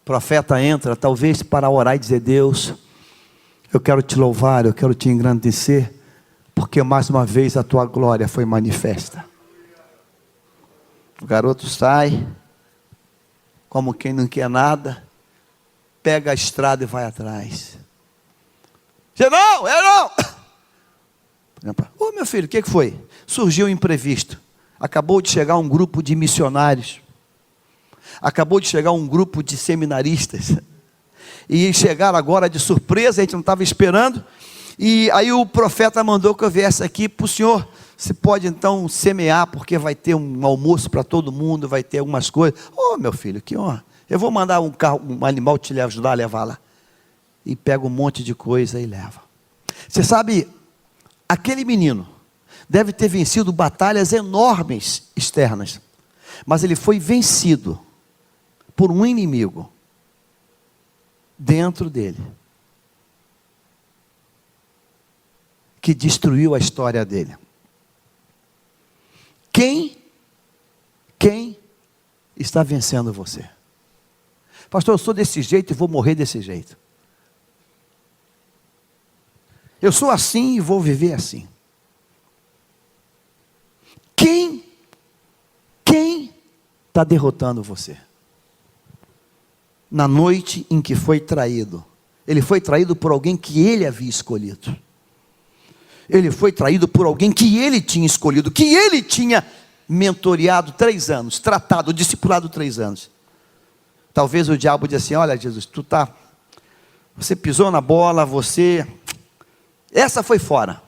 A: O profeta entra, talvez para orar e dizer, Deus, eu quero te louvar, eu quero te engrandecer, porque mais uma vez a tua glória foi manifesta. O garoto sai, como quem não quer nada, pega a estrada e vai atrás. Não, eu não. Ô meu filho, o que foi? Surgiu um imprevisto. Acabou de chegar um grupo de missionários. Acabou de chegar um grupo de seminaristas. E chegaram agora de surpresa, a gente não estava esperando. E aí o profeta mandou que eu viesse aqui para o senhor. Você pode então semear, porque vai ter um almoço para todo mundo, vai ter algumas coisas. Meu filho, que honra. Eu vou mandar um carro, um animal te ajudar a levar lá. E pega um monte de coisa e leva. Você sabe, aquele menino deve ter vencido batalhas enormes externas. Mas ele foi vencido por um inimigo dentro dele, que destruiu a história dele. Quem está vencendo você? Pastor, eu sou desse jeito e vou morrer desse jeito. Eu sou assim e vou viver assim. Quem está derrotando você? Na noite em que foi traído. Ele foi traído por alguém que ele havia escolhido. Ele foi traído por alguém que ele tinha escolhido, que ele tinha mentoreado 3 anos, tratado, discipulado 3 anos. Talvez o diabo disse assim, olha Jesus, você pisou na bola, essa foi fora.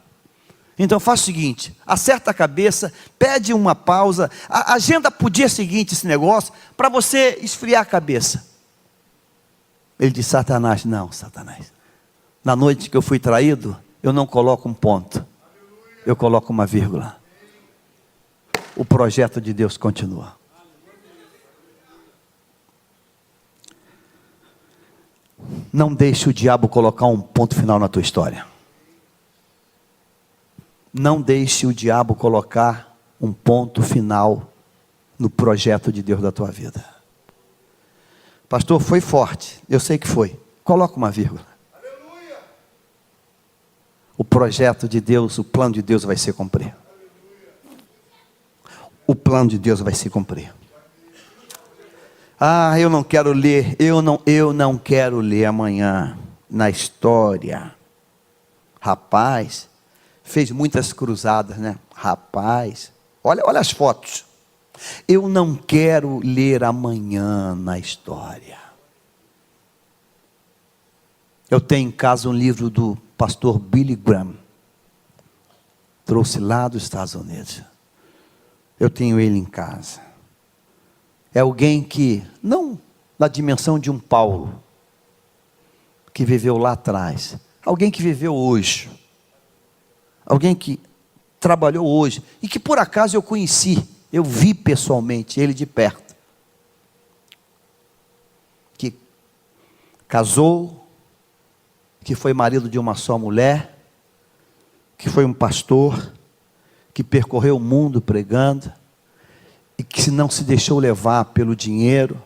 A: Então faz o seguinte, acerta a cabeça, pede uma pausa, agenda para o dia seguinte esse negócio, para você esfriar a cabeça. Ele disse, Satanás, na noite que eu fui traído, eu não coloco um ponto, eu coloco uma vírgula. O projeto de Deus continua. Não deixe o diabo colocar um ponto final na tua história. Não deixe o diabo colocar um ponto final no projeto de Deus da tua vida. Pastor, foi forte, eu sei que foi. Coloca uma vírgula. O projeto de Deus, o plano de Deus vai se cumprir. o plano de Deus vai se cumprir. Ah, eu não quero ler, eu não quero ler amanhã na história. Rapaz, fez muitas cruzadas, né? Rapaz, olha as fotos. Eu não quero ler amanhã na história. Eu tenho em casa um livro do pastor Billy Graham. Trouxe lá dos Estados Unidos. Eu tenho ele em casa. É alguém que, não na dimensão de um Paulo, que viveu lá atrás. Alguém que viveu hoje. Alguém que trabalhou hoje. E que por acaso eu conheci. Eu vi pessoalmente ele de perto. Que casou. Que foi marido de uma só mulher. Que foi um pastor. Que percorreu o mundo pregando. E que não se deixou levar pelo dinheiro,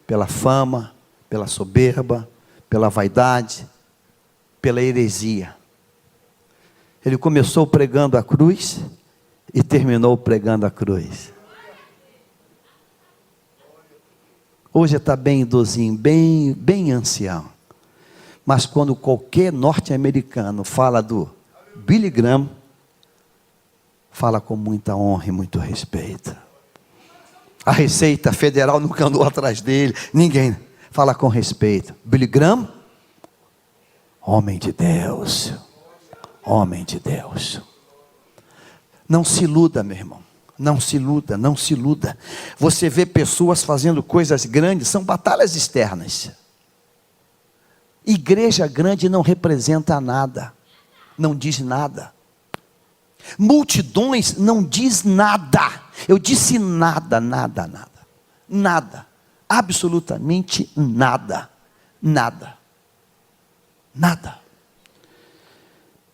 A: pela fama, pela soberba, pela vaidade, pela heresia. Ele começou pregando a cruz e terminou pregando a cruz. Hoje está bem idosinho, bem ancião. Mas quando qualquer norte-americano fala do Billy Graham, fala com muita honra e muito respeito. A Receita Federal nunca andou atrás dele. Ninguém. Fala com respeito. Billy Graham, homem de Deus. Homem de Deus. Não se iluda, meu irmão. Não se iluda, não se iluda. Você vê pessoas fazendo coisas grandes, são batalhas externas. Igreja grande não representa nada. Não diz nada. Multidões não diz nada. Eu disse nada. Nada. Absolutamente nada. Nada.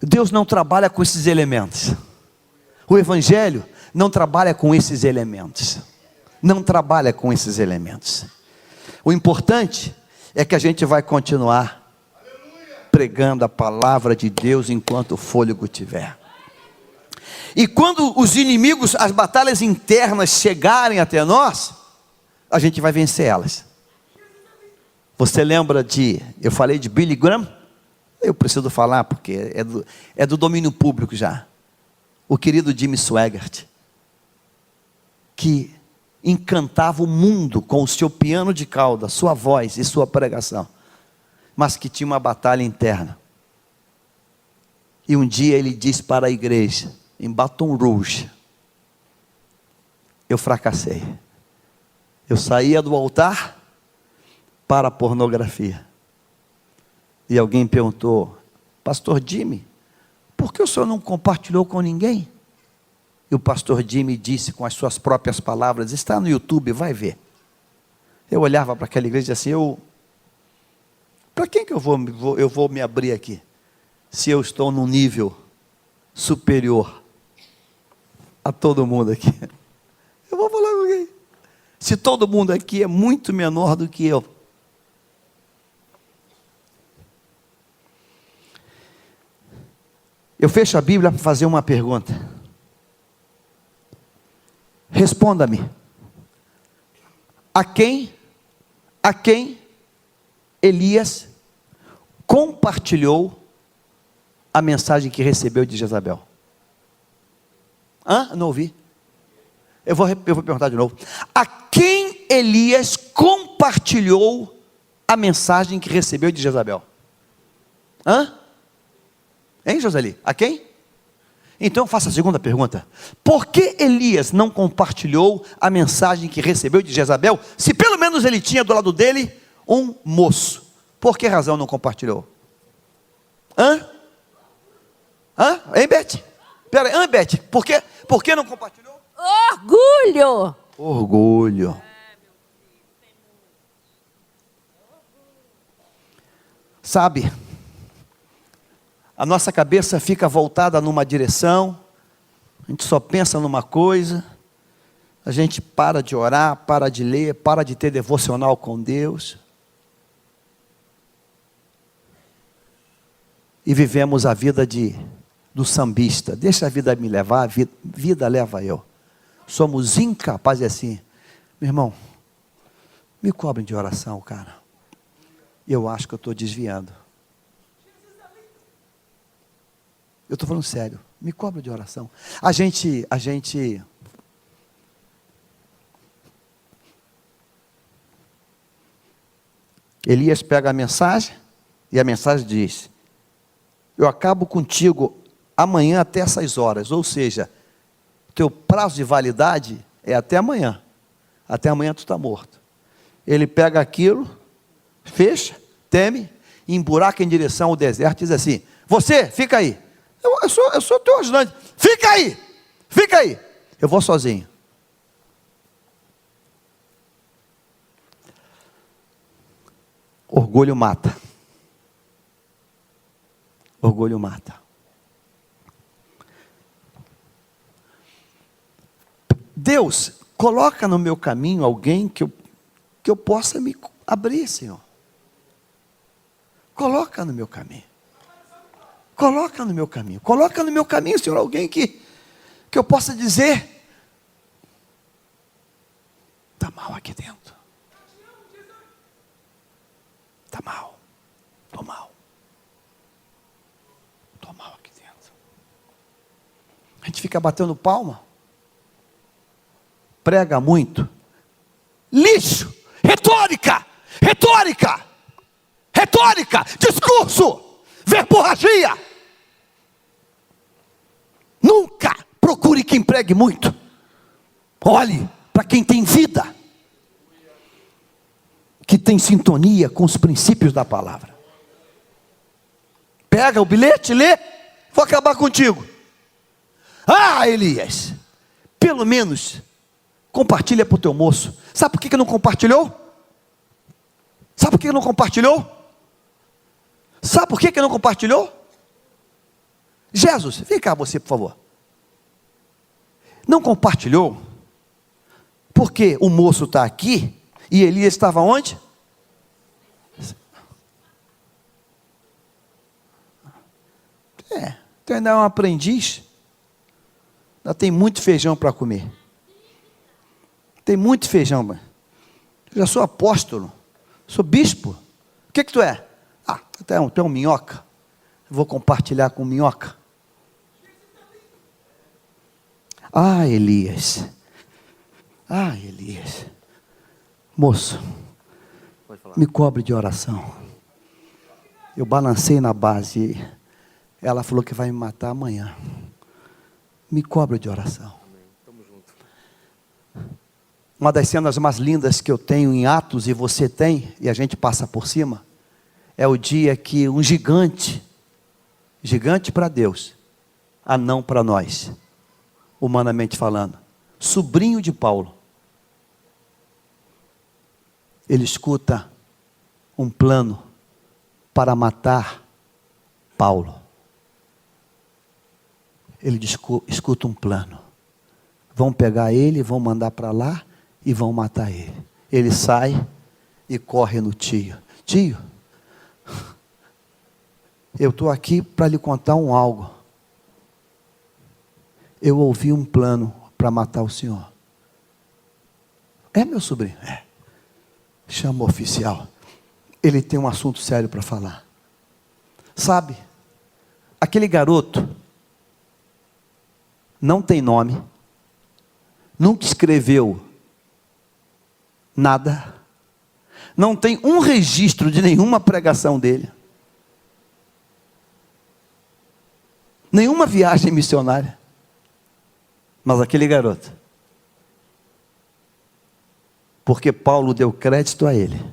A: Deus não trabalha com esses elementos. O Evangelho não trabalha com esses elementos. Não trabalha com esses elementos. O importante é que a gente vai continuar pregando a palavra de Deus enquanto o fôlego tiver. E quando os inimigos, as batalhas internas chegarem até nós, a gente vai vencer elas. Você lembra eu falei de Billy Graham? Eu preciso falar porque é do domínio público já. O querido Jimmy Swaggart, que encantava o mundo com o seu piano de cauda, sua voz e sua pregação, mas que tinha uma batalha interna. E um dia ele disse para a igreja, em Baton Rouge: eu fracassei. Eu saía do altar para a pornografia. E alguém perguntou: pastor Jimmy, por que o senhor não compartilhou com ninguém? E o pastor Jimmy disse com as suas próprias palavras, está no YouTube, vai ver. Eu olhava para aquela igreja e disse assim, para quem que eu vou me abrir aqui? Se eu estou num nível superior a todo mundo aqui. Eu vou falar com alguém. Se todo mundo aqui é muito menor do que eu. Eu fecho a Bíblia para fazer uma pergunta. Responda-me. A quem Elias compartilhou a mensagem que recebeu de Jezabel? Não ouvi. Eu vou perguntar de novo. A quem Elias compartilhou a mensagem que recebeu de Jezabel? Hein, Joseli? A quem? Então eu faço a segunda pergunta. Por que Elias não compartilhou a mensagem que recebeu de Jezabel, se pelo menos ele tinha do lado dele um moço? Por que razão não compartilhou? Hein, Beth? Pera aí, Beth, por que não compartilhou? Orgulho. Sabe, a nossa cabeça fica voltada numa direção, a gente só pensa numa coisa, a gente para de orar, para de ler, para de ter devocional com Deus. E vivemos a vida do sambista. Deixa a vida me levar, a vida leva eu. somos incapazes assim. Meu irmão, me cobrem de oração, cara. Eu acho que eu estou desviando. Eu estou falando sério. Me cobrem de oração. A gente Elias pega a mensagem e a mensagem diz: eu acabo contigo amanhã até essas horas. Ou seja, teu prazo de validade é até amanhã. Até amanhã tu está morto. Ele pega aquilo, fecha, teme, emburaca em direção ao deserto e diz assim: você, fica aí. Eu sou teu ajudante. Fica aí. Eu vou sozinho. Orgulho mata. Orgulho mata. Deus, coloca no meu caminho alguém que eu possa me abrir, Senhor. Coloca no meu caminho. Coloca no meu caminho. Coloca no meu caminho, Senhor, alguém que eu possa dizer: está mal aqui dentro. Está mal. Estou mal. Estou mal aqui dentro. A gente fica batendo palma. Prega muito. Lixo. Retórica. Discurso. Verborragia. Nunca procure quem pregue muito. Olhe para quem tem vida, que tem sintonia com os princípios da palavra. Pega o bilhete, lê. Vou acabar contigo. Elias, pelo menos compartilha para o teu moço. Sabe por que não compartilhou? Sabe por que não compartilhou? Jesus, vem cá você, por favor. Não compartilhou porque o moço está aqui e Elias estava onde? Tu ainda é um aprendiz. Ainda tem muito feijão para comer. Tem muito feijão. Eu já sou apóstolo. Sou bispo. O que tu é? Tu é um minhoca. Eu vou compartilhar com minhoca. Elias. Moço, me cobre de oração. Eu balancei na base. Ela falou que vai me matar amanhã. Me cobre de oração. Uma das cenas mais lindas que eu tenho em Atos, e você tem, e a gente passa por cima, é o dia que um gigante para Deus, anão para nós, humanamente falando, sobrinho de Paulo, ele escuta um plano para matar Paulo. Ele escuta um plano. Vão pegar ele, vão mandar para lá e vão matar ele. Ele sai e corre no tio. Tio, eu estou aqui para lhe contar algo. Eu ouvi um plano para matar o senhor. É, meu sobrinho? É. Chama o oficial. Ele tem um assunto sério para falar. Sabe, aquele garoto não tem nome, nunca escreveu nada, não tem um registro de nenhuma pregação dele, nenhuma viagem missionária, mas aquele garoto, porque Paulo deu crédito a ele,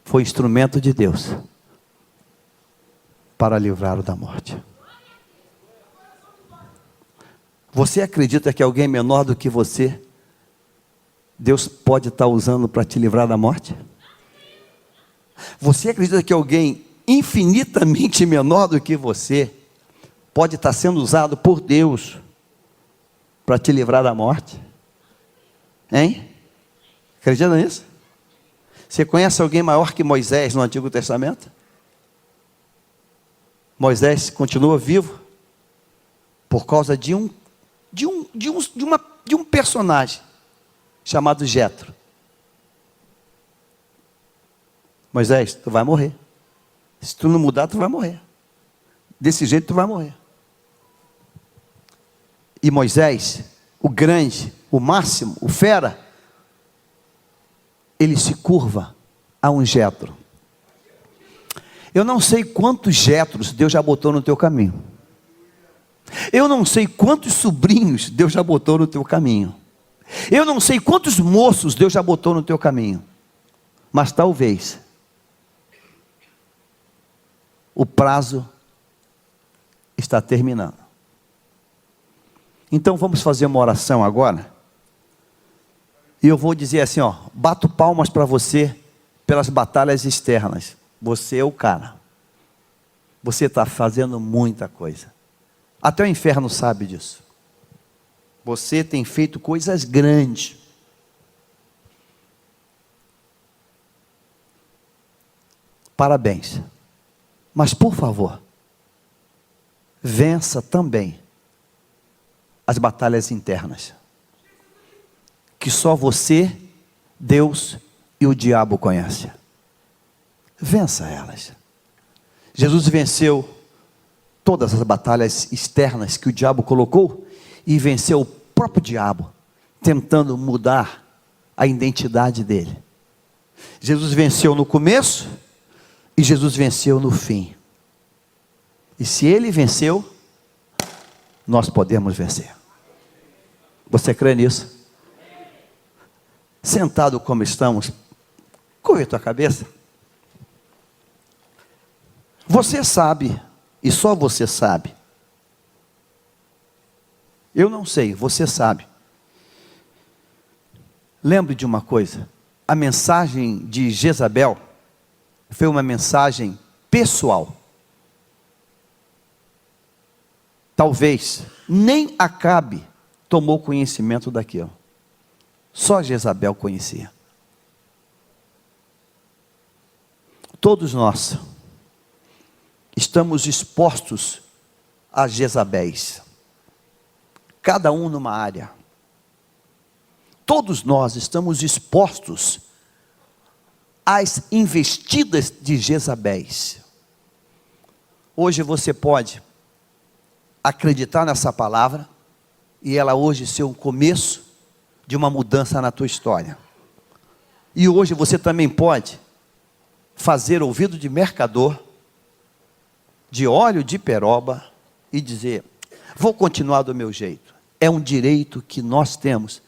A: foi instrumento de Deus para livrá-lo da morte. Você acredita que alguém menor do que você, Deus pode estar usando para te livrar da morte? Você acredita que alguém infinitamente menor do que você, pode estar sendo usado por Deus para te livrar da morte? Hein? Acredita nisso? Você conhece alguém maior que Moisés no Antigo Testamento? Moisés continua vivo por causa de um de um personagem chamado Jetro. Moisés, tu vai morrer. Se tu não mudar, tu vai morrer. Desse jeito tu vai morrer. E Moisés, o grande, o máximo, o fera, ele se curva a um Jetro. Eu não sei quantos Jetros Deus já botou no teu caminho. Eu não sei quantos sobrinhos Deus já botou no teu caminho. Eu não sei quantos moços Deus já botou no teu caminho. Mas talvez o prazo está terminando. Então vamos fazer uma oração agora. E eu vou dizer assim, ó, bato palmas para você pelas batalhas externas. Você é o cara. Você está fazendo muita coisa. Até o inferno sabe disso. Você tem feito coisas grandes. Parabéns. Mas por favor, vença também as batalhas internas. Que só você, Deus e o diabo conhecem. Vença elas. Jesus venceu todas as batalhas externas que o diabo colocou e venceu o próprio diabo, tentando mudar a identidade dele. Jesus venceu no começo e Jesus venceu no fim. E se ele venceu, nós podemos vencer. Você crê nisso? Sentado como estamos, curva a tua cabeça. Você sabe, e só você sabe. Eu não sei, você sabe. Lembre de uma coisa: a mensagem de Jezabel foi uma mensagem pessoal. Talvez nem Acabe tomou conhecimento daquilo. Só Jezabel conhecia. Todos nós estamos expostos a Jezabéis. Cada um numa área. Todos nós estamos expostos às investidas de Jezabéis. Hoje você pode acreditar nessa palavra e ela hoje ser um começo de uma mudança na tua história. E hoje você também pode fazer ouvido de mercador, de óleo de peroba e dizer: vou continuar do meu jeito. É um direito que nós temos.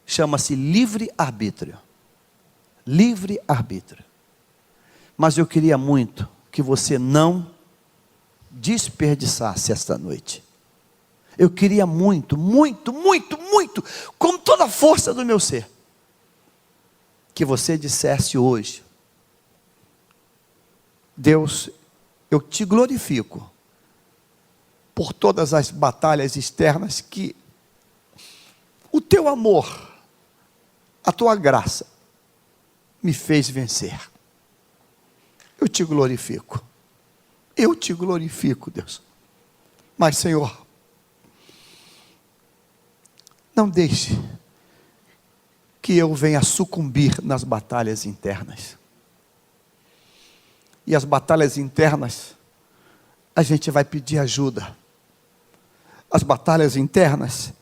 A: Chama-se livre-arbítrio. Livre-arbítrio. Mas eu queria muito que você não desperdiçasse esta noite. Eu queria muito, muito, muito, muito, com toda a força do meu ser, que você dissesse hoje: Deus, eu te glorifico por todas as batalhas externas que o teu amor, a tua graça me fez vencer. Eu te glorifico. Eu te glorifico, Deus. Mas, Senhor, não deixe que eu venha sucumbir nas batalhas internas. E as batalhas internas, a gente vai pedir ajuda. As batalhas internas,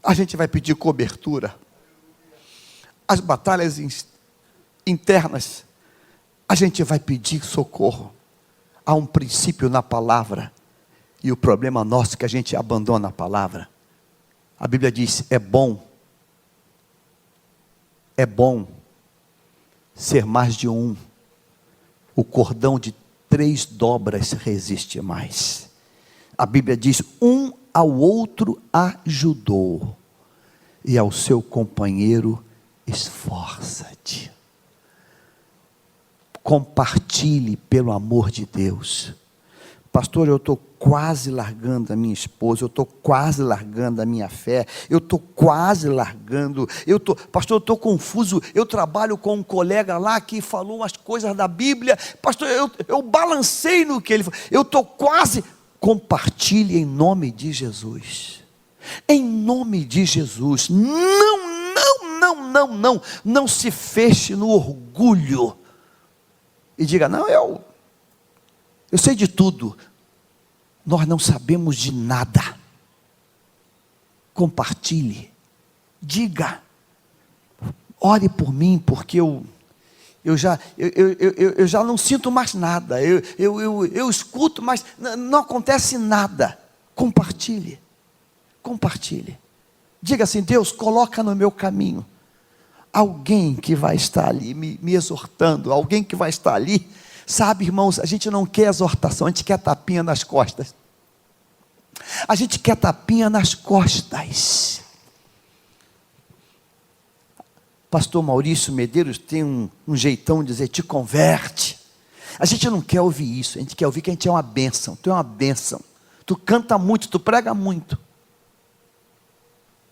A: a gente vai pedir cobertura. As batalhas internas, a gente vai pedir socorro. Há um princípio na palavra, e o problema nosso é que a gente abandona a palavra. A Bíblia diz: é bom ser mais de um. O cordão de 3 dobras resiste mais. A Bíblia diz: um ao outro ajudou, e ao seu companheiro esforça-te. Compartilhe pelo amor de Deus. Pastor, eu estou quase largando a minha esposa, eu estou quase largando a minha fé, eu estou quase largando, pastor, eu estou confuso, eu trabalho com um colega lá que falou umas coisas da Bíblia, pastor, eu balancei no que ele falou, eu estou quase. Compartilhe em nome de Jesus. Em nome de Jesus, não se feche no orgulho e diga, não, eu sei de tudo. Nós não sabemos de nada. Compartilhe, diga, ore por mim, porque eu já não sinto mais nada, eu escuto, mas não acontece nada. Compartilhe, diga assim, Deus, coloca no meu caminho alguém que vai estar ali me exortando, alguém que vai estar ali. Sabe, irmãos, a gente não quer exortação, a gente quer tapinha nas costas. A gente quer tapinha nas costas. Pastor Maurício Medeiros tem um jeitão de dizer, te converte. A gente não quer ouvir isso, a gente quer ouvir que a gente é uma bênção. Tu é uma bênção, tu canta muito, tu prega muito,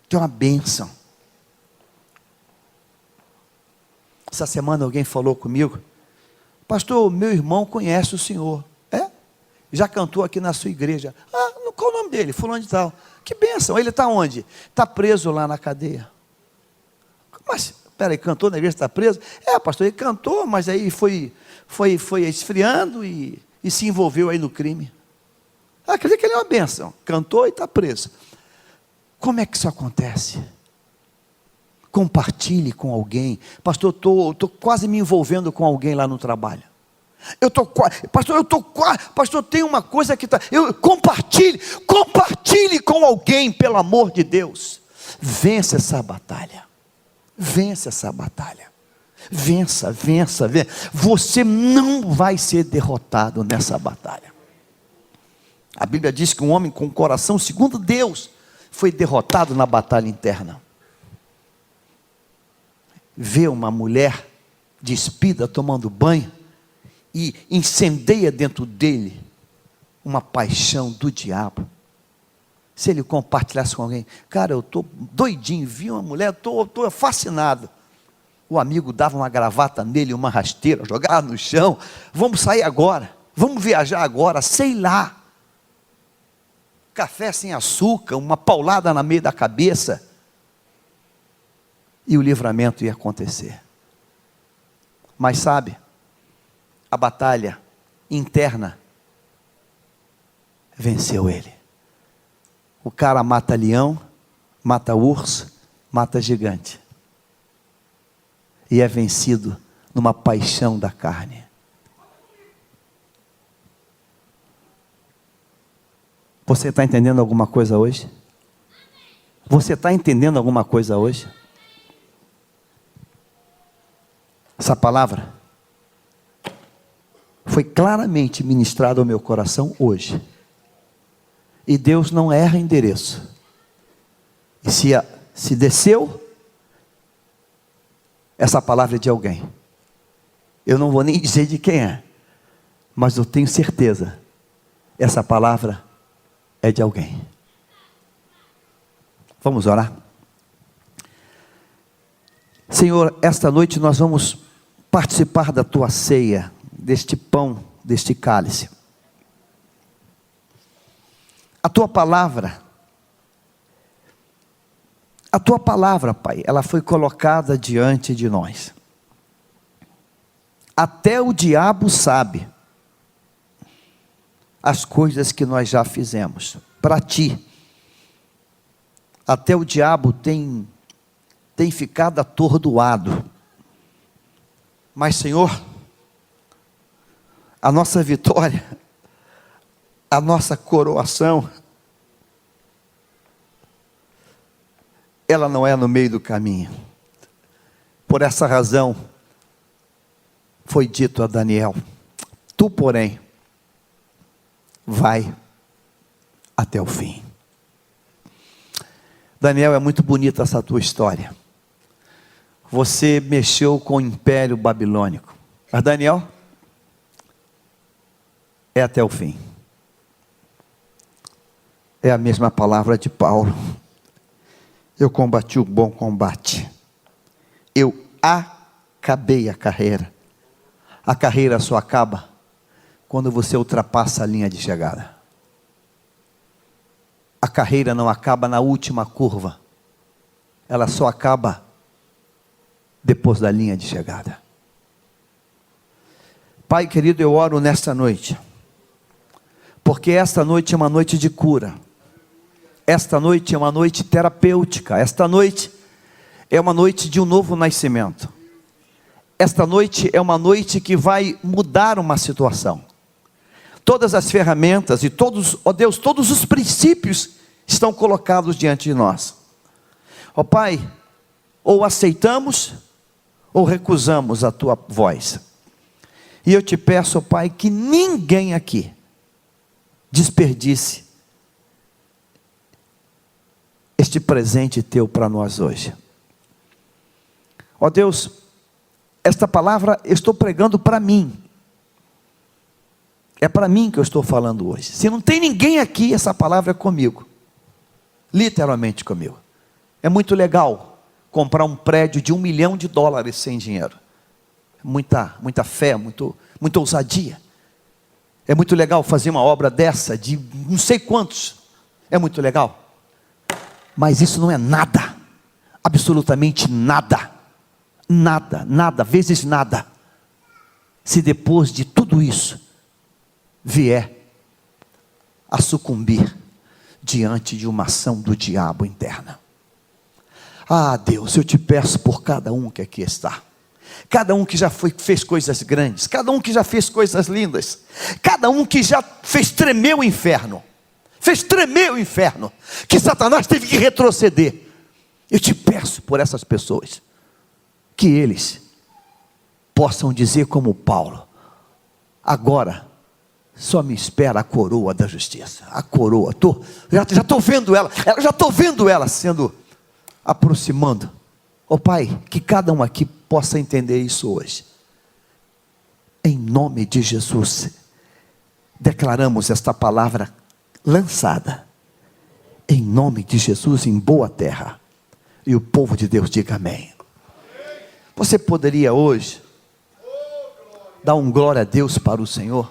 A: tu é uma bênção. Essa semana alguém falou comigo, pastor, meu irmão conhece o senhor. É? Já cantou aqui na sua igreja. Ah, qual o nome dele? Fulano de tal. Que bênção, ele está onde? Está preso lá na cadeia. Mas, peraí, cantou na igreja, está preso? É, pastor, ele cantou, mas aí foi esfriando e se envolveu aí no crime. Ah, quer dizer que ele é uma bênção. Cantou e está preso. Como é que isso acontece? Compartilhe com alguém. Pastor, estou quase me envolvendo com alguém lá no trabalho. Pastor, tem uma coisa que está. Compartilhe com alguém, pelo amor de Deus. Vença essa batalha. Vença. Você não vai ser derrotado nessa batalha. A Bíblia diz que um homem com coração segundo Deus foi derrotado na batalha interna. Vê uma mulher despida tomando banho e incendeia dentro dele uma paixão do diabo. Se ele compartilhasse com alguém, cara, eu estou doidinho, vi uma mulher, estou fascinado. O amigo dava uma gravata nele, uma rasteira, jogava no chão. Vamos sair agora, vamos viajar agora, sei lá. Café sem açúcar, uma paulada na meio da cabeça. E o livramento ia acontecer. Mas sabe, a batalha interna venceu ele. O cara mata leão, mata urso, mata gigante. E é vencido numa paixão da carne. Você está entendendo alguma coisa hoje? Você está entendendo alguma coisa hoje? Essa palavra foi claramente ministrada ao meu coração hoje. E Deus não erra endereço. E se desceu, essa palavra é de alguém. Eu não vou nem dizer de quem é, mas eu tenho certeza, essa palavra é de alguém. Vamos orar? Senhor, esta noite nós vamos participar da tua ceia, deste pão, deste cálice. A tua palavra, Pai, ela foi colocada diante de nós. Até o diabo sabe as coisas que nós já fizemos para ti. Até o diabo tem ficado atordoado. Mas, Senhor, a nossa vitória, a nossa coroação, ela não é no meio do caminho. Por essa razão, foi dito a Daniel: tu, porém, vai até o fim. Daniel, é muito bonita essa tua história. Você mexeu com o império babilônico. Mas Daniel, é até o fim. É a mesma palavra de Paulo. Eu combati o bom combate. Eu acabei a carreira. A carreira só acaba quando você ultrapassa a linha de chegada. a carreira não acaba na última curva, ela só acaba depois da linha de chegada. Pai querido, eu oro nesta noite, porque esta noite é uma noite de cura, esta noite é uma noite terapêutica, esta noite é uma noite de um novo nascimento, esta noite é uma noite que vai mudar uma situação. Todas as ferramentas e todos, ó Deus, todos os princípios estão colocados diante de nós. Ó Pai, ou aceitamos ou recusamos a Tua voz. E eu te peço, ó Pai, que ninguém aqui desperdice este presente Teu para nós hoje. Ó Deus, esta palavra eu estou pregando para mim. É para mim que eu estou falando hoje. Se não tem ninguém aqui, essa palavra é comigo. Literalmente comigo. É muito legal comprar um prédio de $1 milhão sem dinheiro. Muita fé, muita ousadia. É muito legal fazer uma obra dessa, de não sei quantos. É muito legal. Mas isso não é nada. Absolutamente nada. Nada, vezes nada. Se depois de tudo isso vier a sucumbir diante de uma ação do diabo interna. Ah Deus, eu te peço por cada um que aqui está, cada um que já fez coisas grandes, cada um que já fez coisas lindas, cada um que já fez tremer o inferno, que Satanás teve que retroceder. Eu te peço por essas pessoas, que eles possam dizer como Paulo: agora só me espera a coroa da justiça. A coroa, já estou vendo ela, já estou vendo ela sendo, aproximando. Ó Pai, que cada um aqui possa entender isso hoje. Em nome de Jesus, declaramos esta palavra lançada, em nome de Jesus, em boa terra. E o povo de Deus diga amém. Você poderia hoje dar um glória a Deus para o Senhor?